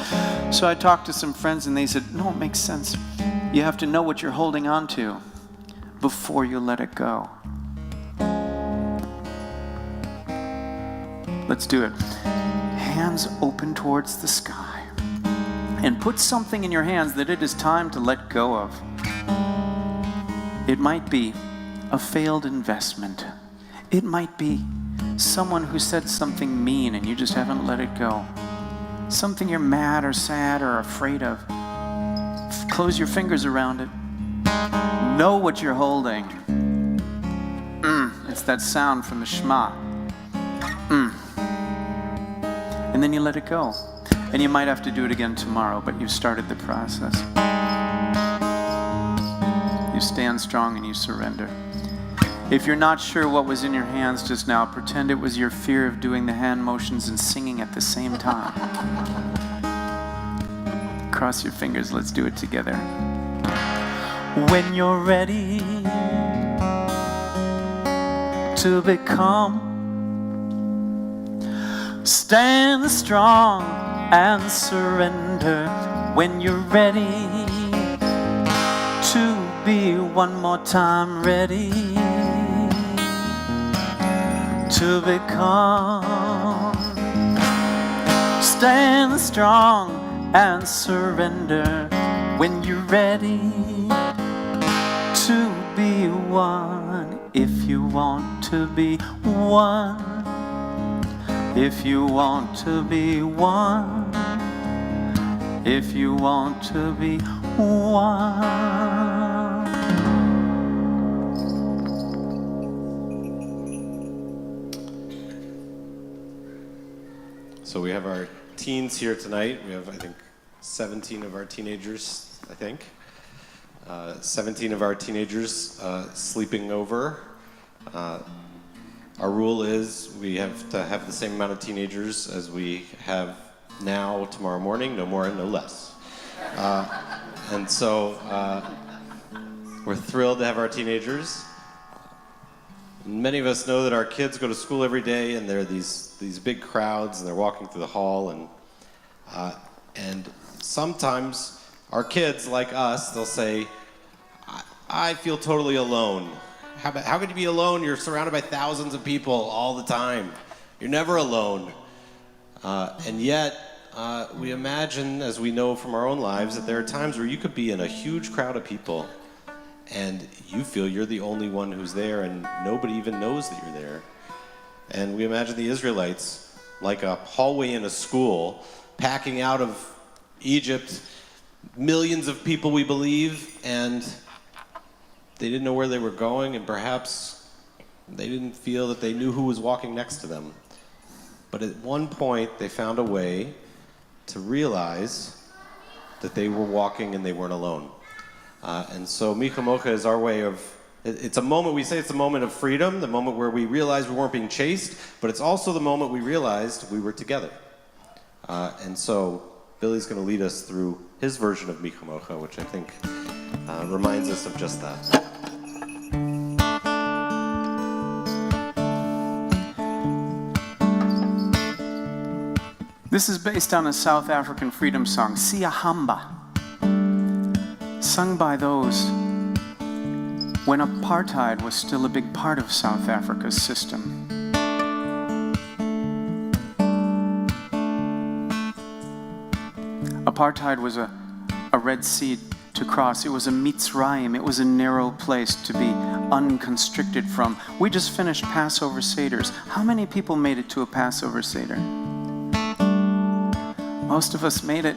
So I talked to some friends, and they said, no, it makes sense. You have to know what you're holding on to before you let it go. Let's do it. Hands open towards the sky. And put something in your hands that it is time to let go of. It might be a failed investment. It might be someone who said something mean and you just haven't let it go. Something you're mad or sad or afraid of. Close your fingers around it. Know what you're holding. It's that sound from the Shema. And then you let it go. And you might have to do it again tomorrow, but you've started the process. You stand strong and you surrender. If you're not sure what was in your hands just now, pretend it was your fear of doing the hand motions and singing at the same time. Cross your fingers, let's do it together. When you're ready to become, stand strong and surrender. When you're ready to be one more time ready to become, stand strong and surrender. When you're ready to be one, if you want to be one, if you want to be one, if you want to be one. So we have our teens here tonight. We have, I think, 17 of our teenagers, 17 of our teenagers sleeping over. Our rule is we have to have the same amount of teenagers as we have now tomorrow morning, no more and no less. And so we're thrilled to have our teenagers. Many of us know that our kids go to school every day, and there are these big crowds, and they're walking through the hall, and sometimes our kids, like us, they'll say, I feel totally alone. How could you be alone? You're surrounded by thousands of people all the time. You're never alone. And yet, we imagine, as we know from our own lives, that there are times where you could be in a huge crowd of people and you feel you're the only one who's there and nobody even knows that you're there. And we imagine the Israelites like a hallway in a school, packing out of Egypt, millions of people, we believe, and they didn't know where they were going, and perhaps they didn't feel that they knew who was walking next to them. But at one point, they found a way to realize that they were walking and they weren't alone. And so Mi Chamocha is our way of, it's a moment, we say it's a moment of freedom, the moment where we realized we weren't being chased, but it's also the moment we realized we were together. And so Billy's going to lead us through his version of Mi Chamocha, which I think reminds us of just that. This is based on a South African freedom song, Siyahamba, sung by those when apartheid was still a big part of South Africa's system. Apartheid was a Red Sea to cross. It was a Mitzrayim. It was a narrow place to be unconstricted from. We just finished Passover Seders. How many people made it to a Passover Seder? Most of us made it.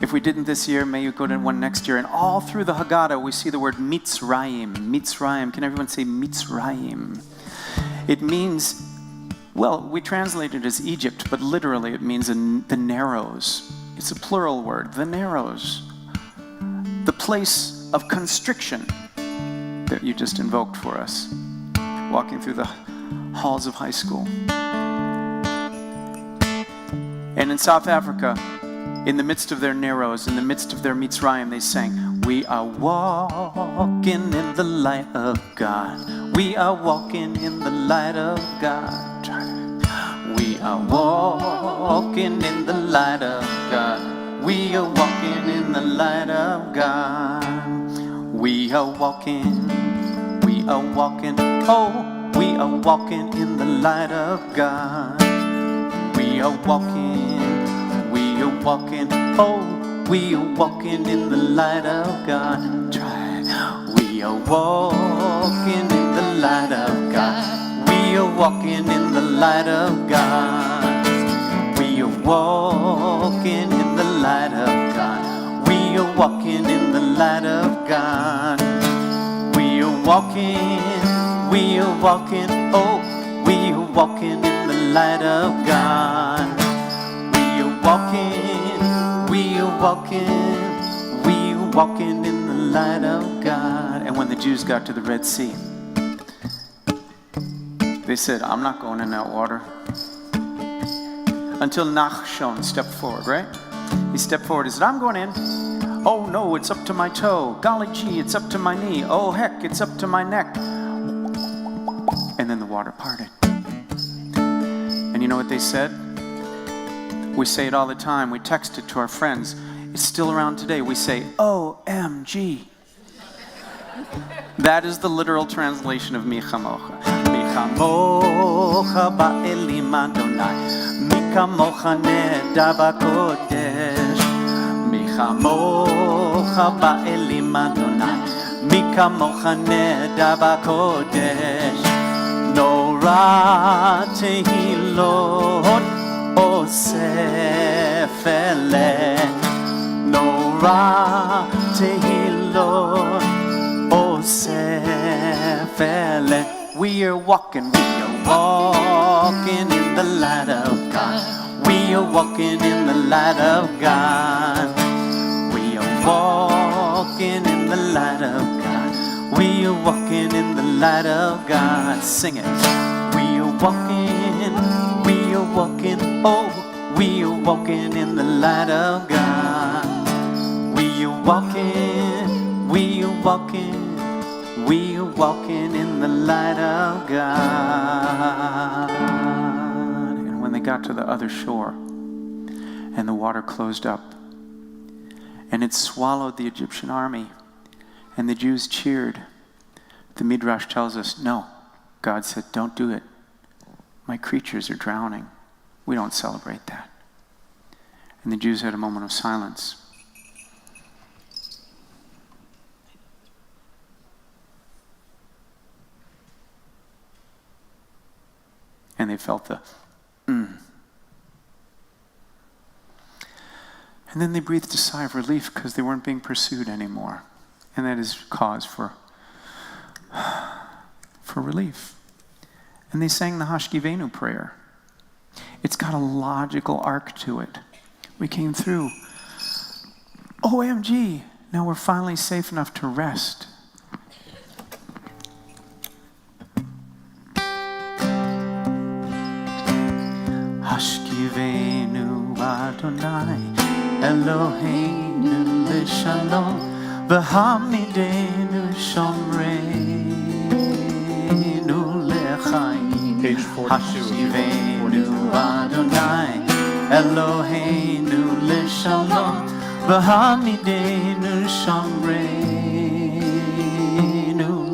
If we didn't this year, may you go to one next year. And all through the Haggadah, we see the word Mitzrayim. Mitzrayim. Can everyone say Mitzrayim? It means, well, we translate it as Egypt, but literally it means the narrows. It's a plural word, the narrows. The place of constriction that you just invoked for us, walking through the halls of high school. And in South Africa, in the midst of their narrows, in the midst of their Mitzrayim, they sang, we are walking in the light of God. We are walking in the light of God. We are walking in the light of God. We are walking in the light of God. We are walking, oh, we are walking in the light of God. We are walking, oh, we are walking in the light of God. Try. We are walking in the light of God. We are walking in the light of God. We are walking in the light of God. We are walking in the light of God. We are walking, oh, we are walking in the light of God. We are walking in the light of God. And when the Jews got to the Red Sea, they said, I'm not going in that water. Until Nachshon stepped forward, right? He stepped forward and said, I'm going in. Oh no, it's up to my toe. Golly gee, it's up to my knee. Oh heck, it's up to my neck. And then the water parted. And you know what they said? We say it all the time. We text it to our friends. It's still around today. We say, OMG. That is the literal translation of Micha Mocha. Micha Mocha ba'elim Adonai, Micha Mocha neda b'kodesh. Micha Mocha ba'elim Adonai, Micha Mocha neda b'kodesh. Nora tehilot osef eleh. Nora tehilot osef eleh. We are walking in the light of God. We are walking in the light of God. We are walking in the light of God. We are walking in the light of God. Sing it. We are walking, oh, we are walking in the light of God. We are walking, we are walking in the light of God. And when they got to the other shore, and the water closed up, and it swallowed the Egyptian army, and the Jews cheered, the Midrash tells us, no, God said, don't do it. My creatures are drowning. We don't celebrate that. And the Jews had a moment of silence. And they felt the And then they breathed a sigh of relief because they weren't being pursued anymore. And that is cause for relief. And they sang the Hashkivenu prayer. It's got a logical arc to it. We came through. OMG! Now we're finally safe enough to rest. Hashkivenu Adonai Eloheinu L'Shalom V'hamidenu Shomreinu L'chaim. Page 42. Hashkivenu Adonai Eloheinu L'Shalom V'hamidenu Shomreinu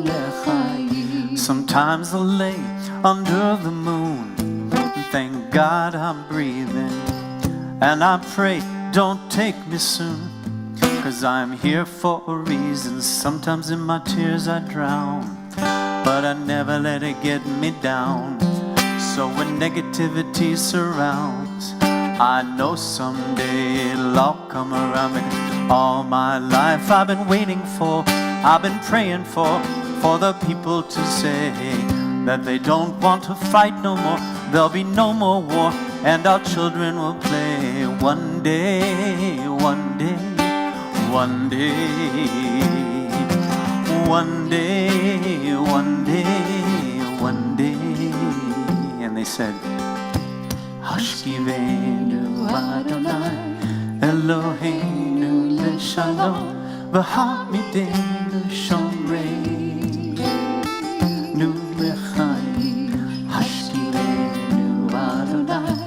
L'chaim. Sometimes I'll lay under the moon. Thank God I'm breathing. And I pray, don't take me soon, 'cause I'm here for a reason. Sometimes in my tears I drown, but I never let it get me down. So when negativity surrounds, I know someday it'll all come around. Because all my life I've been waiting for, I've been praying for the people to say that they don't want to fight no more. There'll be no more war, and our children will play. One day, one day, one day, one day, one day, one day. And they said, Hashkivenu Adonai Eloheinu L'Shalom V'hamidenu Shomreinu L'chaim. Hashkivenu Adonai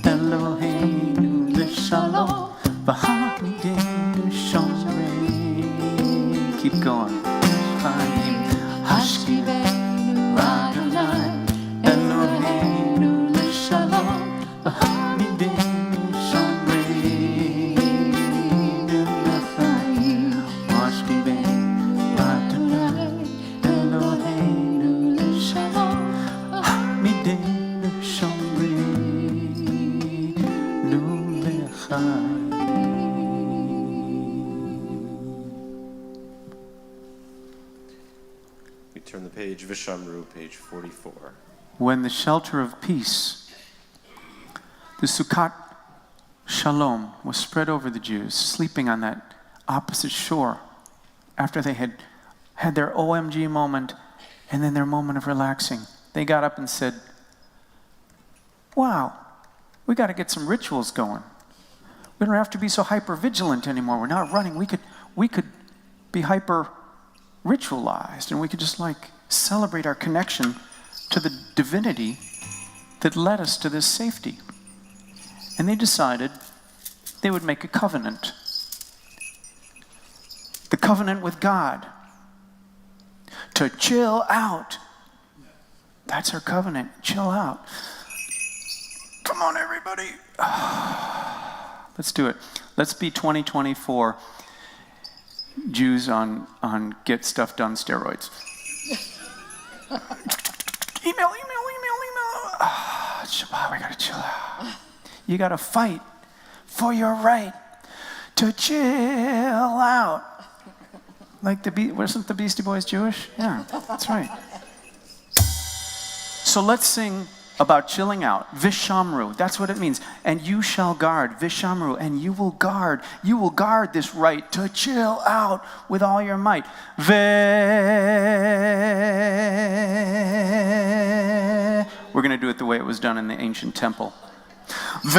Eloheinu L'Shalom V'hamidenu Shomreinu. Keep going. Hashkivenu Adonai Eloheinu L'Shalom V'hamidenu Shomreinu L'chaim. Hashkivenu Adonai Eloheinu L'Shalom V'hamidenu Shomreinu L'chaim. We turn the page, Vishamru, page 44. When the shelter of peace, the Sukkot shalom was spread over the Jews sleeping on that opposite shore after they had had their OMG moment and then their moment of relaxing. They got up and said, wow, we got to get some rituals going. We don't have to be so hyper vigilant anymore. We're not running. We could be hyper ritualized, and we could just like celebrate our connection to the divinity that led us to this safety. And they decided they would make a covenant. The covenant with God. To chill out. That's our covenant. Chill out. Come on, everybody. Let's do it. Let's be 2024 Jews on get stuff done steroids. Email. Shabbat, we gotta chill out. You gotta fight for your right to chill out. Like wasn't the Beastie Boys Jewish? Yeah, that's right. So let's sing about chilling out. Vishamru, that's what it means. And you shall guard, Vishamru, and you will guard this right to chill out with all your might. We're going to do it the way it was done in the ancient temple. Vishamru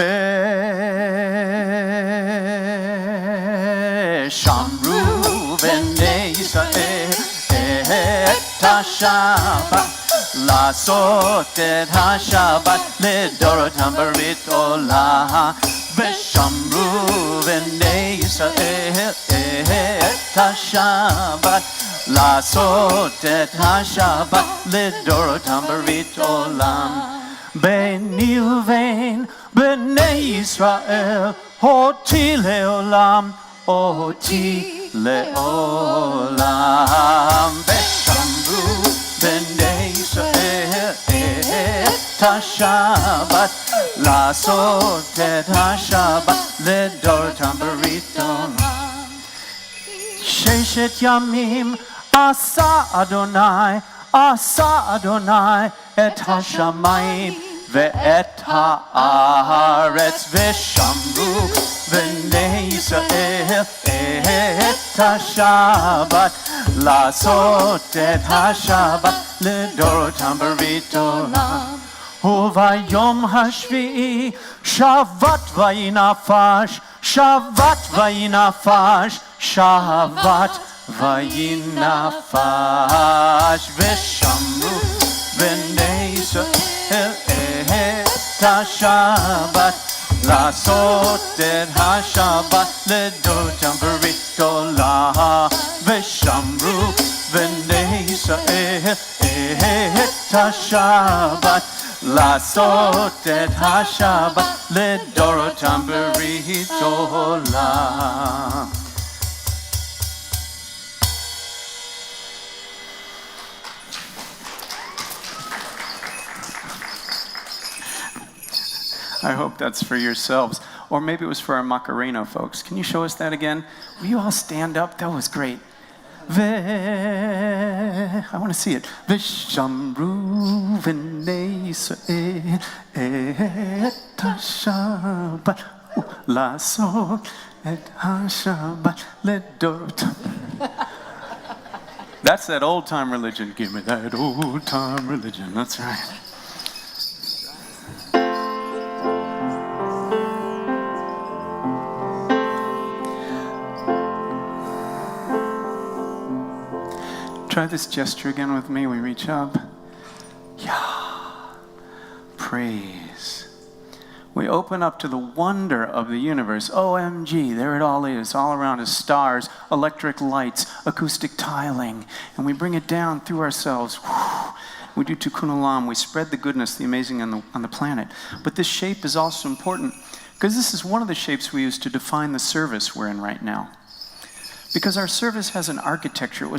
v'nei Yisrael et ha-Shabbat לעשות את השבת לדורותם ברית עולם ושמרו בני ישראל את השבת לעשות את השבת לדורותם ברית עולם ביני ובין בני ישראל אותי לעולם אותי לעולם ושמרו בני ישראל את השבת לעשות את השבת לדורותם ברית עולם ששת ימים עשה אדוני את השמיים ואת הארץ ושמרו בני ישראל את השבת לעשות את השבת לדורותם ברית עולם וביום השביעי שבת וינפש ושמרו בני ישראל את השבת לעשות את השבת לדורותם ברית עולם ושמרו בני ישראל את השבת לעשות את השבת לדורותם ברית עולם. I hope that's for yourselves. Or maybe it was for our Macarena folks. Can you show us that again? Will you all stand up? That was great. I want to see it. Vishamru v'nei Yisrael et ha-Shabbat לעשות את השבת לדורותם. That's that old time religion. Give me that old time religion. That's right. Try this gesture again with me. We reach up. Yah. Praise. We open up to the wonder of the universe. OMG, there it all is. All around us, stars, electric lights, acoustic tiling. And we bring it down through ourselves. We do Tikkun Olam. We spread the goodness, the amazing on the planet. But this shape is also important because this is one of the shapes we use to define the service we're in right now. Because our service has an architecture. It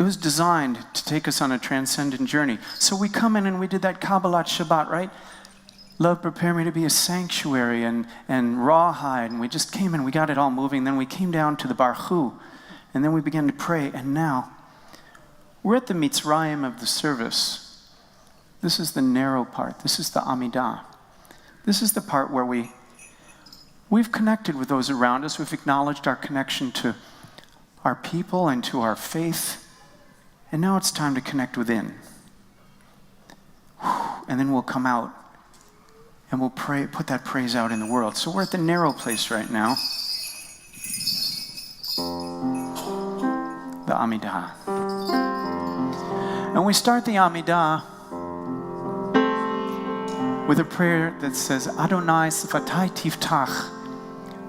was designed to take us on a transcendent journey. So we come in and we did that Kabbalat Shabbat, right? Love, prepare me to be a sanctuary and rawhide. And we just came in, we got it all moving. Then we came down to the Baruch. And then we began to pray. And now, we're at the Mitzrayim of the service. This is the narrow part. This is the Amidah. This is the part where we we've connected with those around us. We've acknowledged our connection to our people and to our faith. And now it's time to connect within. And then we'll come out and we'll pray, put that praise out in the world. So we're at the narrow place right now. The Amidah. And we start the Amidah with a prayer that says, Adonai sifatai tiftach,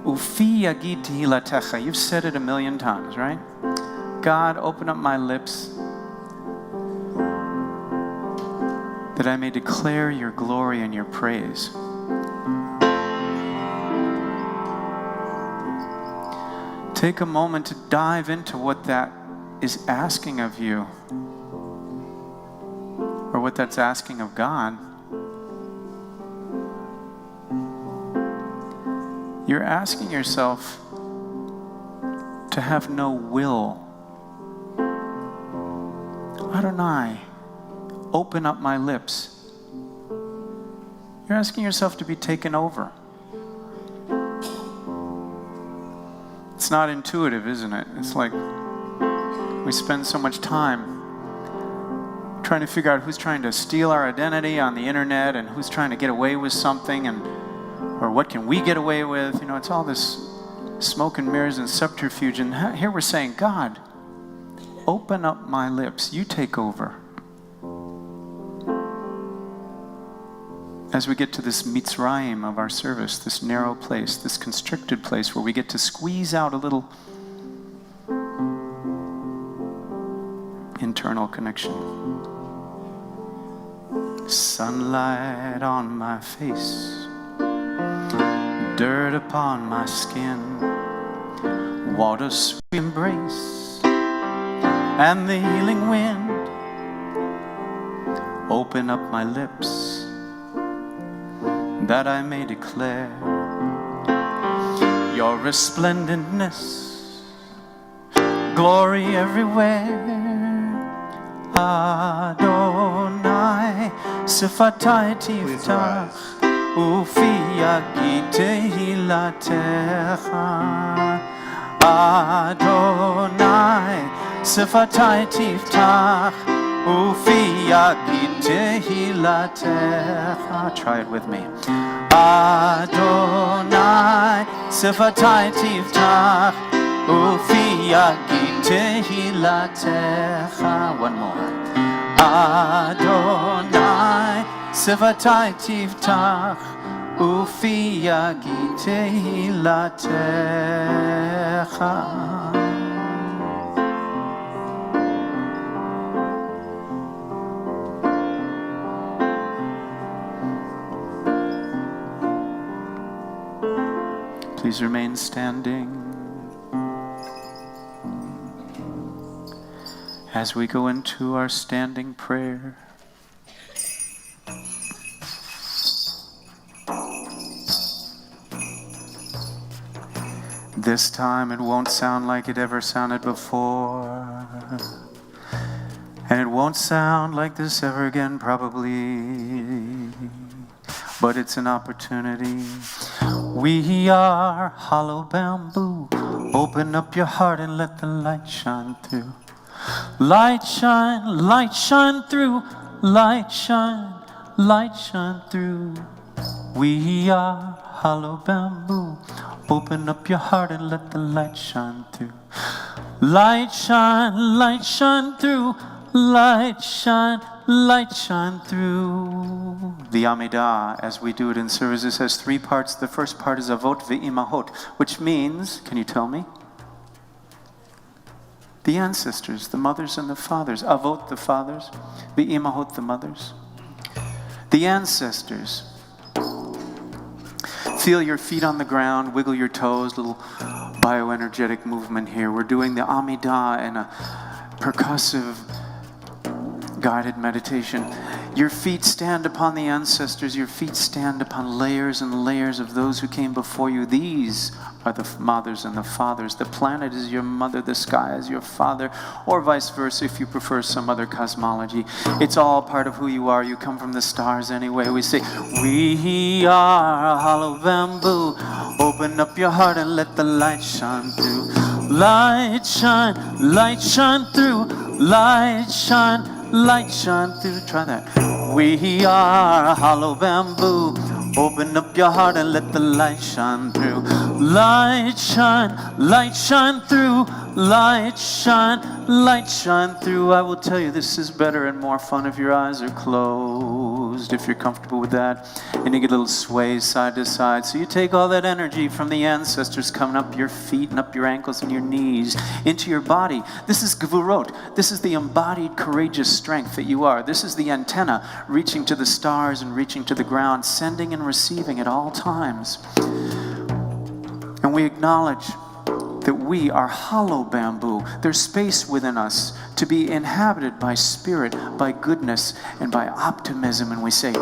ufi yagid tehilatecha. You've said it 1,000,000 times, right? God, open up my lips that I may declare your glory and your praise. Take a moment to dive into what that is asking of you, or what that's asking of God. You're asking yourself to have no will. Adonai, open up my lips. You're asking yourself to be taken over. It's not intuitive, isn't it? It's like we spend so much time trying to figure out who's trying to steal our identity on the internet and who's trying to get away with something, and or what can we get away with. You know, it's all this smoke and mirrors and subterfuge. And here we're saying, God, open up my lips. You take over. As we get to this Mitzrayim of our service, this narrow place, this constricted place where we get to squeeze out a little internal connection. Sunlight on my face, dirt upon my skin, water sweet embrace, and the healing wind. Open up my lips that I may declare your resplendentness, glory everywhere. Adonai, sifatai tiftach, ufi yagid tehilatecha. Adonai, sifatai tiftach, ufi yagid tehilatecha. Try it with me. Adonai, sifatai tiftach, ufi yagid tehilatecha. One more. Adonai, sifatai tiftach, ufi yagid tehilatecha. Please remain standing as we go into our standing prayer. This time it won't sound like it ever sounded before, and it won't sound like this ever again probably, but it's an opportunity. We are hollow bamboo. Open up your heart and let the light shine through. Light shine through. Light shine through. We are hollow bamboo. Open up your heart and let the light shine through. Light shine through. Light shine through. The Amidah, as we do it in services, has 3 parts. The first part is Avot ve'imahot, which means, can you tell me? The ancestors, the mothers and the fathers. Avot, the fathers. Ve'imahot, the mothers. The ancestors. Feel your feet on the ground, wiggle your toes, little bioenergetic movement here. We're doing the Amidah in a percussive, guided meditation. Your feet stand upon the ancestors. Your feet stand upon layers and layers of those who came before you. These are the mothers and the fathers. The planet is your mother, the sky is your father, or vice versa if you prefer some other cosmology. It's all part of who you are. You come from the stars anyway. We say, we are a hollow bamboo. Open up your heart and let the light shine through. Light shine through. Light shine through. Try that. We are a hollow bamboo. Open up your heart and let the light shine through. Light shine through. Light shine through. I will tell you, this is better and more fun if your eyes are closed, if you're comfortable with that. And you get a little sway side to side. So you take all that energy from the ancestors coming up your feet and up your ankles and your knees into your body. This is Gevurot. This is the embodied courageous strength that you are. This is the antenna reaching to the stars and reaching to the ground, sending and receiving at all times. And we acknowledge that we are hollow bamboo. There's space within us to be inhabited by spirit, by goodness, and by optimism. And we say,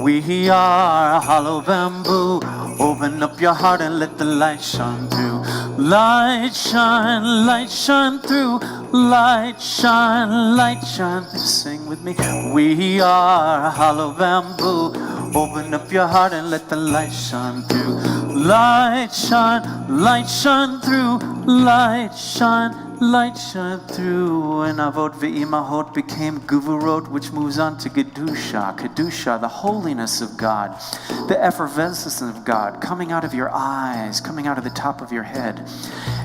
we are a hollow bamboo. Open up your heart and let the light shine through. Light shine through. Light shine. Sing with me. We are a hollow bamboo. Open up your heart and let the light shine through. Light shine through. Light shine through. And Avot ve'imahot became Gevurot, which moves on to Kedusha, the holiness of God, the effervescence of God coming out of your eyes, coming out of the top of your head,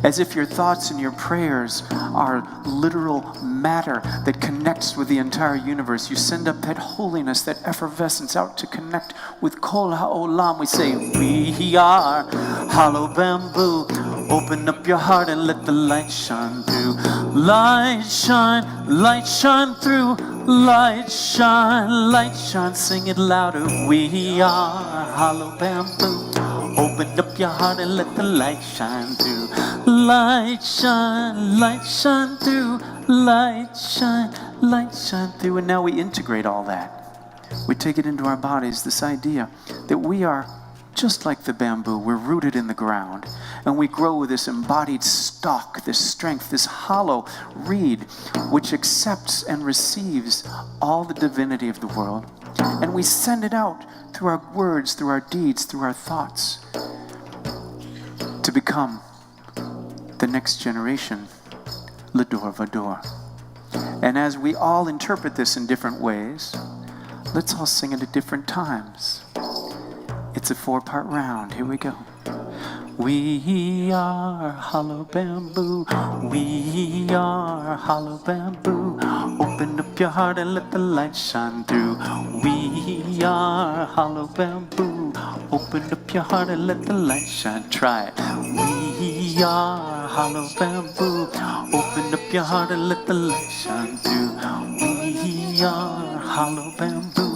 as if your thoughts and your prayers are literal matter that connects with the entire universe. You send up that holiness, that effervescence out to connect with Kol HaOlam. We say, we are hollow bamboo. Open up your heart and let the light shine through. Light shine through. Light shine. Sing it louder. We are hollow bamboo. Open up your heart and let the light shine through. Light shine through. Light shine through. And now we integrate all that. We take it into our bodies, this idea that we are just like the bamboo. We're rooted in the ground. And we grow with this embodied stalk, this strength, this hollow reed, which accepts and receives all the divinity of the world. And we send it out through our words, through our deeds, through our thoughts, to become the next generation, Lador Vador. And as we all interpret this in different ways, let's all sing it at different times. It's a 4-part round. Here we go. We are hollow bamboo. We are hollow bamboo. Open up your heart and let the light shine through. We are hollow bamboo. Open up your heart and let the light shine. Try it. We are hollow bamboo. Open up your heart and let the light shine through. We are hollow bamboo.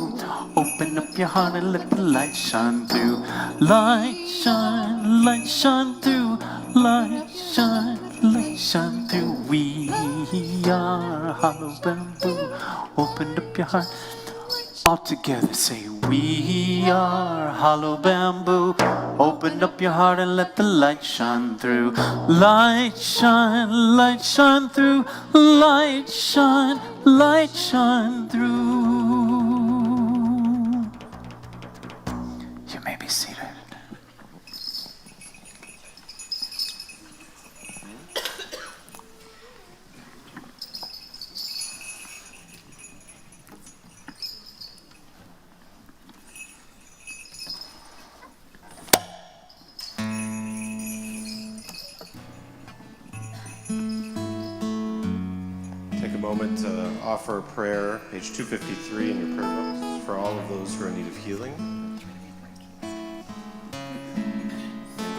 Open up your heart and let the light shine through. Light shine through. Light shine through. We are hollow bamboo. Open up your heart. All together say, we are hollow bamboo. Open up your heart and let the light shine through. Light shine through. Light shine through. You may be seated. Take a moment to offer a prayer, page 253 in your prayer books, for all of those who are in need of healing. I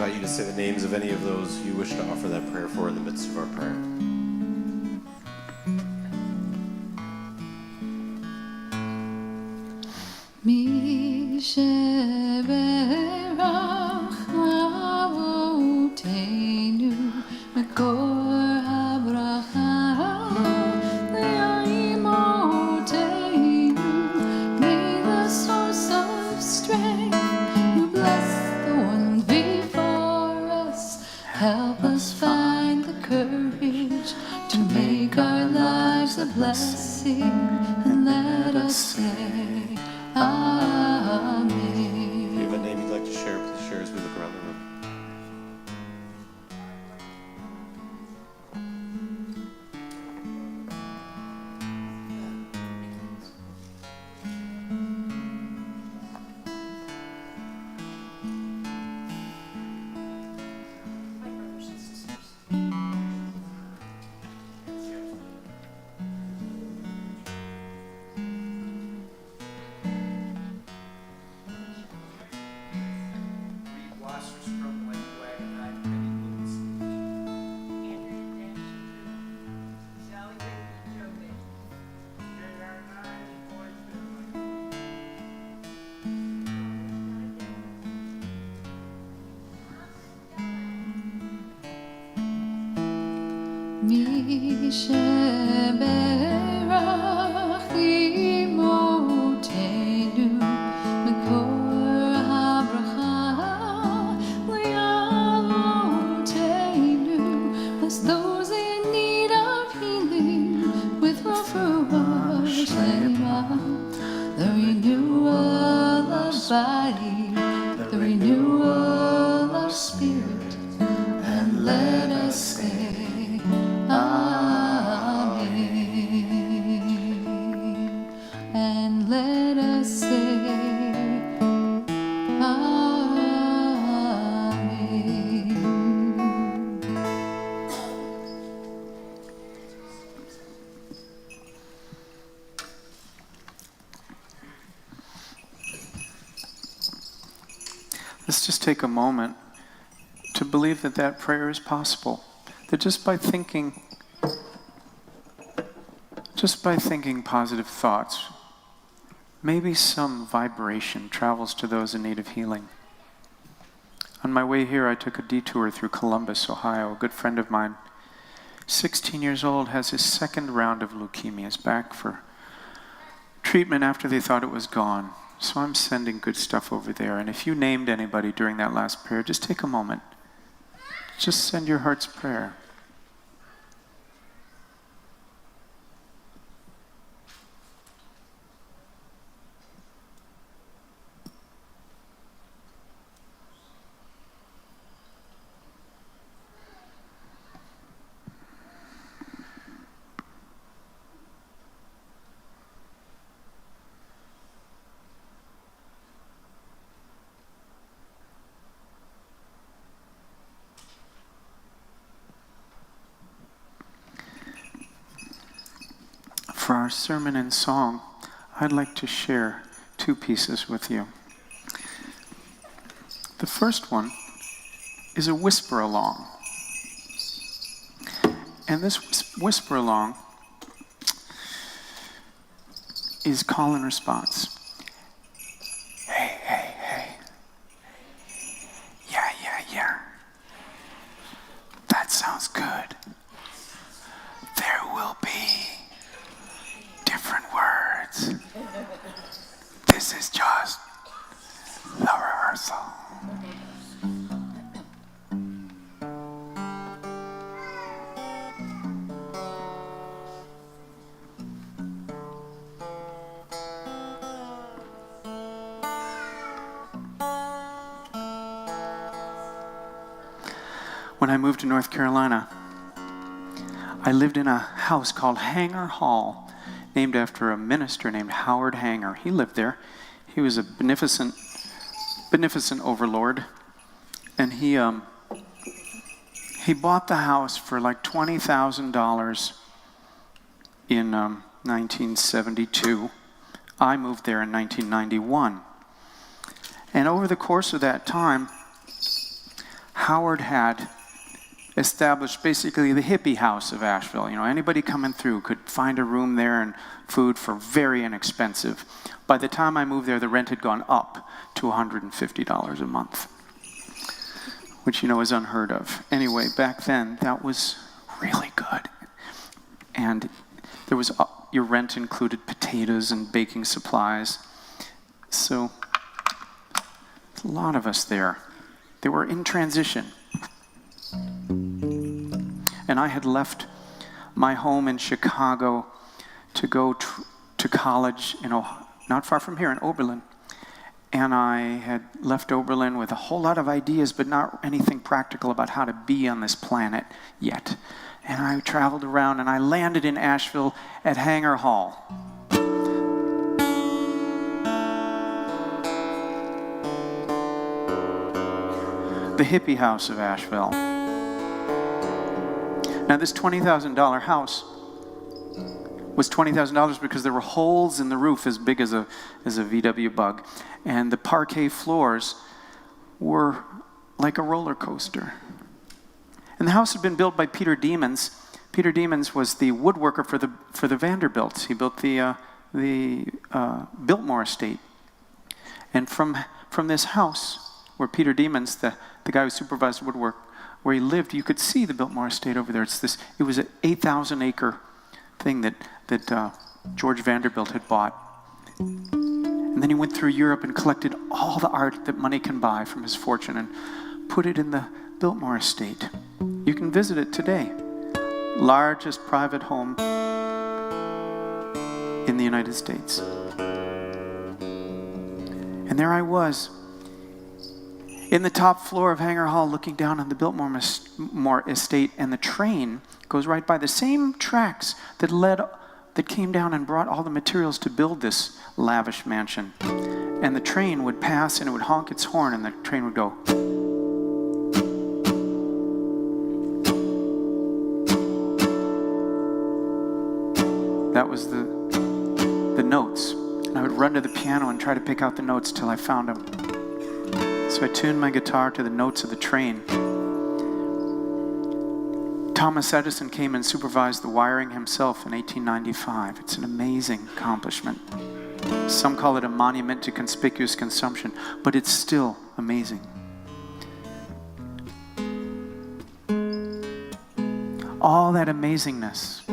invite you to say the names of any of those you wish to offer that prayer for in the midst of our prayer. מקור הברכה, לאימו Help us find the courage to make our lives a blessing, and let us say, Amen. If you have a name you'd like to share, please share as we look around the room. מי שברך אמותינו מקור הברכה לאבותינו. Bless those in need of healing with refuah shlema, the renewal of body, the renewal of spirit, and let us say Amen. And let us say Amen. Let's just take a moment to believe that that prayer is possible. That just by thinking positive thoughts, maybe some vibration travels to those in need of healing. On my way here, I took a detour through Columbus, Ohio. A good friend of mine, 16 years old, has his second round of leukemia. Is back for treatment after they thought it was gone. So I'm sending good stuff over there. And if you named anybody during that last prayer, just take a moment. Just send your heart's prayer. For our sermon and song, I'd like to share two pieces with you. The first one is a whisper along. And this whisper along is call and response. Hey, hey, hey. Yeah, yeah, yeah. That sounds good. There will be different words. This is just the rehearsal. When I moved to North Carolina, I lived in a house called Hanger Hall, named after a minister named Howard Hanger. He lived there. He was a beneficent overlord, and he bought the house for like $20,000 in 1972. I moved there in 1991, and over the course of that time, Howard had established basically the hippie house of Asheville. You know, anybody coming through could find a room there and food for very inexpensive. By the time I moved there, the rent had gone up to $150 a month, which, you know, is unheard of. Anyway, back then, that was really good. And there was, your rent included potatoes and baking supplies. So, a lot of us there. They were in transition. and I had left my home in Chicago to go to college, not far from here in Oberlin. And I had left Oberlin with a whole lot of ideas, but not anything practical about how to be on this planet yet. And I traveled around, and I landed in Asheville at Hanger Hall. The hippie house of Asheville. Now, this $20,000 house was $20,000 because there were holes in the roof as big as a VW Bug, and the parquet floors were like a roller coaster. And the house had been built by Peter Demons. Peter Demons was the woodworker for the Vanderbilts. He built the Biltmore estate. And from this house where Peter Demons, the guy who supervised woodwork, where he lived, you could see the Biltmore estate over there. It was an 8,000 acre thing that George Vanderbilt had bought. And then he went through Europe and collected all the art that money can buy from his fortune and put it in the Biltmore estate. You can visit it today. Largest private home in the United States. And there I was, in the top floor of Hanger Hall, looking down on the Biltmore estate, and the train goes right by the same tracks that came down and brought all the materials to build this lavish mansion. And the train would pass, and it would honk its horn, and the train would go. That was the notes. And I would run to the piano and try to pick out the notes till I found them. So I tuned my guitar to the notes of the train. Thomas Edison came and supervised the wiring himself in 1895. It's an amazing accomplishment. Some call it a monument to conspicuous consumption, but it's still amazing. All that amazingness.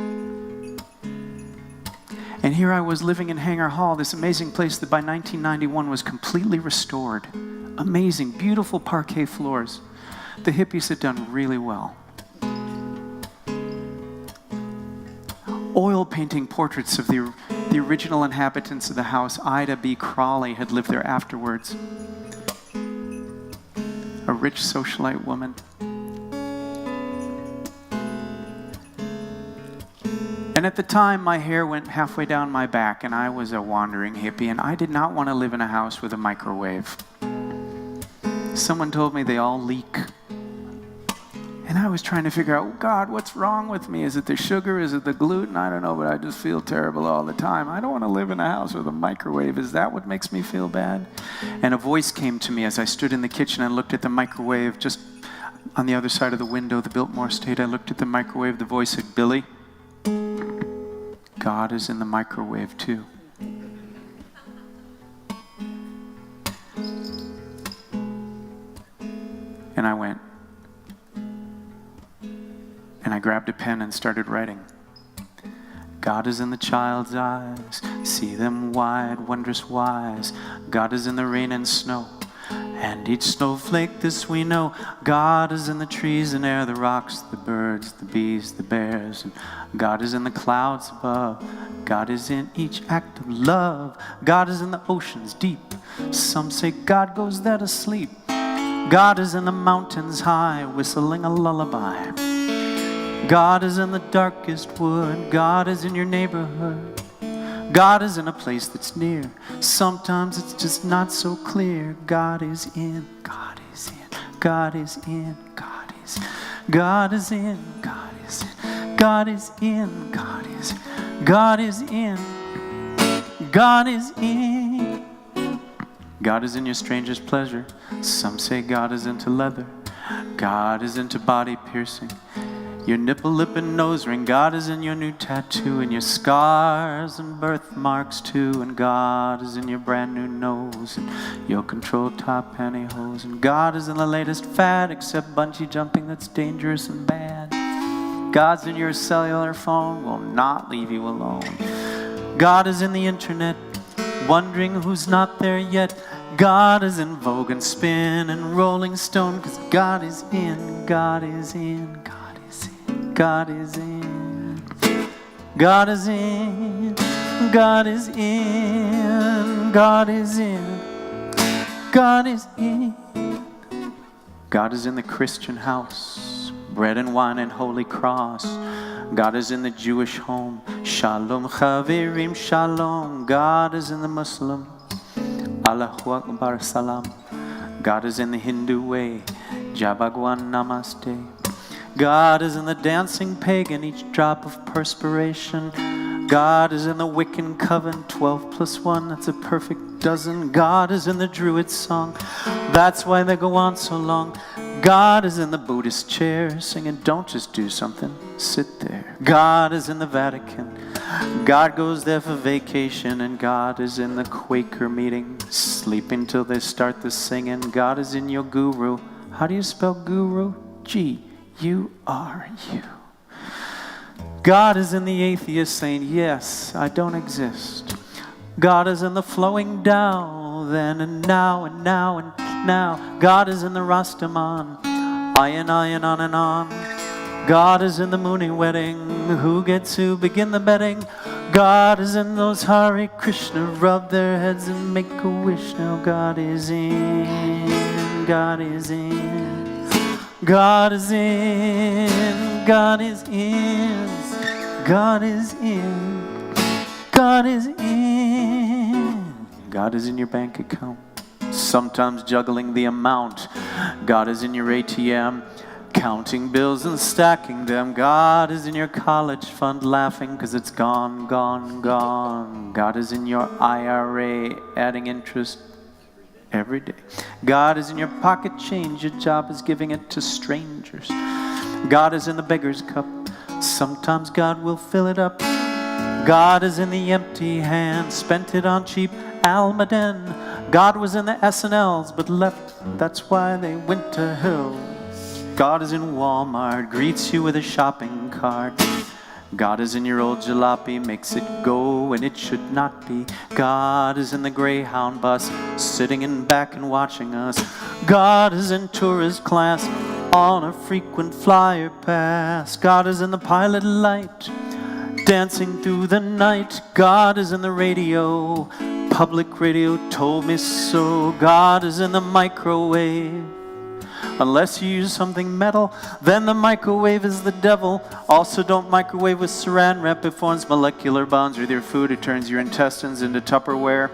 And here I was living in Hanger Hall, this amazing place that by 1991 was completely restored. Amazing, beautiful parquet floors. The hippies had done really well. Oil painting portraits of the original inhabitants of the house. Ida B. Crawley had lived there afterwards. A rich socialite woman. And at the time, my hair went halfway down my back, and I was a wandering hippie, and I did not want to live in a house with a microwave. Someone told me they all leak. And I was trying to figure out, God, what's wrong with me? Is it the sugar? Is it the gluten? I don't know, but I just feel terrible all the time. I don't want to live in a house with a microwave. Is that what makes me feel bad? And a voice came to me as I stood in the kitchen and looked at the microwave just on the other side of the window, the Biltmore estate. I looked at the microwave. The voice said, Billy, God is in the microwave too. And I went. And I grabbed a pen and started writing. God is in the child's eyes, see them wide, wondrous wise. God is in the rain and snow, and each snowflake, this we know. God is in the trees and air, the rocks, the birds, the bees, the bears. And God is in the clouds above. God is in each act of love. God is in the oceans deep. Some say God goes there to sleep. God is in the mountains high, whistling a lullaby. God is in the darkest wood. God is in your neighborhood. God is in a place that's near. Sometimes it's just not so clear. God is in, God is in, God is in, God is in, God is in, God is in, God is in, God is in, God is in, God is in. God is in your strangest pleasure. Some say God is into leather. God is into body piercing. Your nipple, lip, and nose ring. God is in your new tattoo, and your scars and birthmarks too. And God is in your brand new nose, and your controlled top pantyhose. And God is in the latest fad, except bungee jumping that's dangerous and bad. God's in your cellular phone, will not leave you alone. God is in the internet, wondering who's not there yet. God is in Vogue and Spin and Rolling Stone, 'cause God is in, God is in, God is in. God is in. God is in. God is in. God is in. God is in. God is in the Christian house, bread and wine and holy cross. God is in the Jewish home. Shalom chaverim shalom. God is in the Muslim. Allahu Akbar salam. God is in the Hindu way. Jabagwan namaste. God is in the dancing pagan, each drop of perspiration. God is in the Wiccan coven, 12 plus 1, that's a perfect dozen. God is in the Druid song, that's why they go on so long. God is in the Buddhist chair, singing, don't just do something, sit there. God is in the Vatican. God goes there for vacation, and God is in the Quaker meeting, sleeping till they start the singing. God is in your guru. How do you spell guru? G-U-R-U. God is in the atheist saying, yes, I don't exist. God is in the flowing down, then and now and now and now. God is in the Rastaman, iron, on and on. God is in the Mooney wedding, who gets who, begin the betting. God is in those Hare Krishna, rub their heads and make a wish. Now God is in, God is in, God is in, God is in, God is in, God is in. God is in your bank account, sometimes juggling the amount. God is in your ATM, counting bills and stacking them. God is in your college fund, laughing because it's gone, gone, gone. God is in your IRA, adding interest every day. God is in your pocket change, your job is giving it to strangers. God is in the beggar's cup, sometimes God will fill it up. God is in the empty hand, spent it on cheap Almaden. God was in the SNLs but left, that's why they went to hell. God is in Walmart, greets you with a shopping cart. God is in your old jalopy, makes it go when it should not be. God is in the Greyhound bus, sitting in back and watching us. God is in tourist class, on a frequent flyer pass. God is in the pilot light, dancing through the night. God is in the radio, public radio told me so. God is in the microwave. Unless you use something metal, then the microwave is the devil. Also, don't microwave with saran wrap. It forms molecular bonds with your food. It turns your intestines into Tupperware.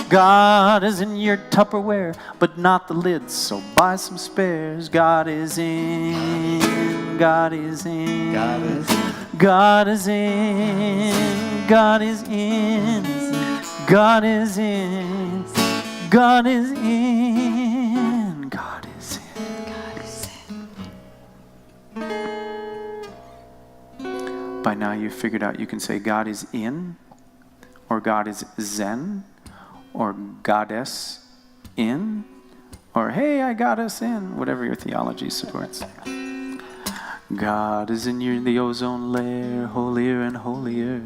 God is in your Tupperware, but not the lids, so buy some spares. God is in, God is in, God is in, God is in, God is in, God is in, God is in, God is in. By now you figured out you can say God is in, or God is Zen, or Goddess in, or hey, I got us in, whatever your theology supports. God is in the ozone layer, holier and holier.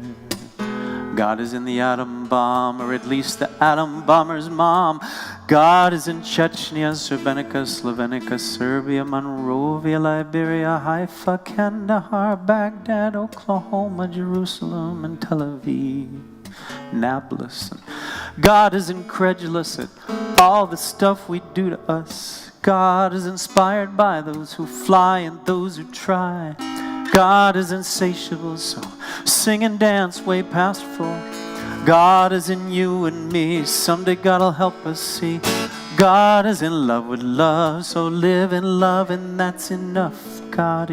God is in the atom bomb, or at least the atom bomber's mom. God is in Chechnya, Srebrenica, Slovenica, Serbia, Monrovia, Liberia, Haifa, Kandahar, Baghdad, Oklahoma, Jerusalem, and Tel Aviv, Nablus. God is incredulous at all the stuff we do to us. God is inspired by those who fly and those who try. God is insatiable, so sing and dance way past full. God is in you and me, someday God'll help us see. God is in love with love, so live in love and that's enough. God is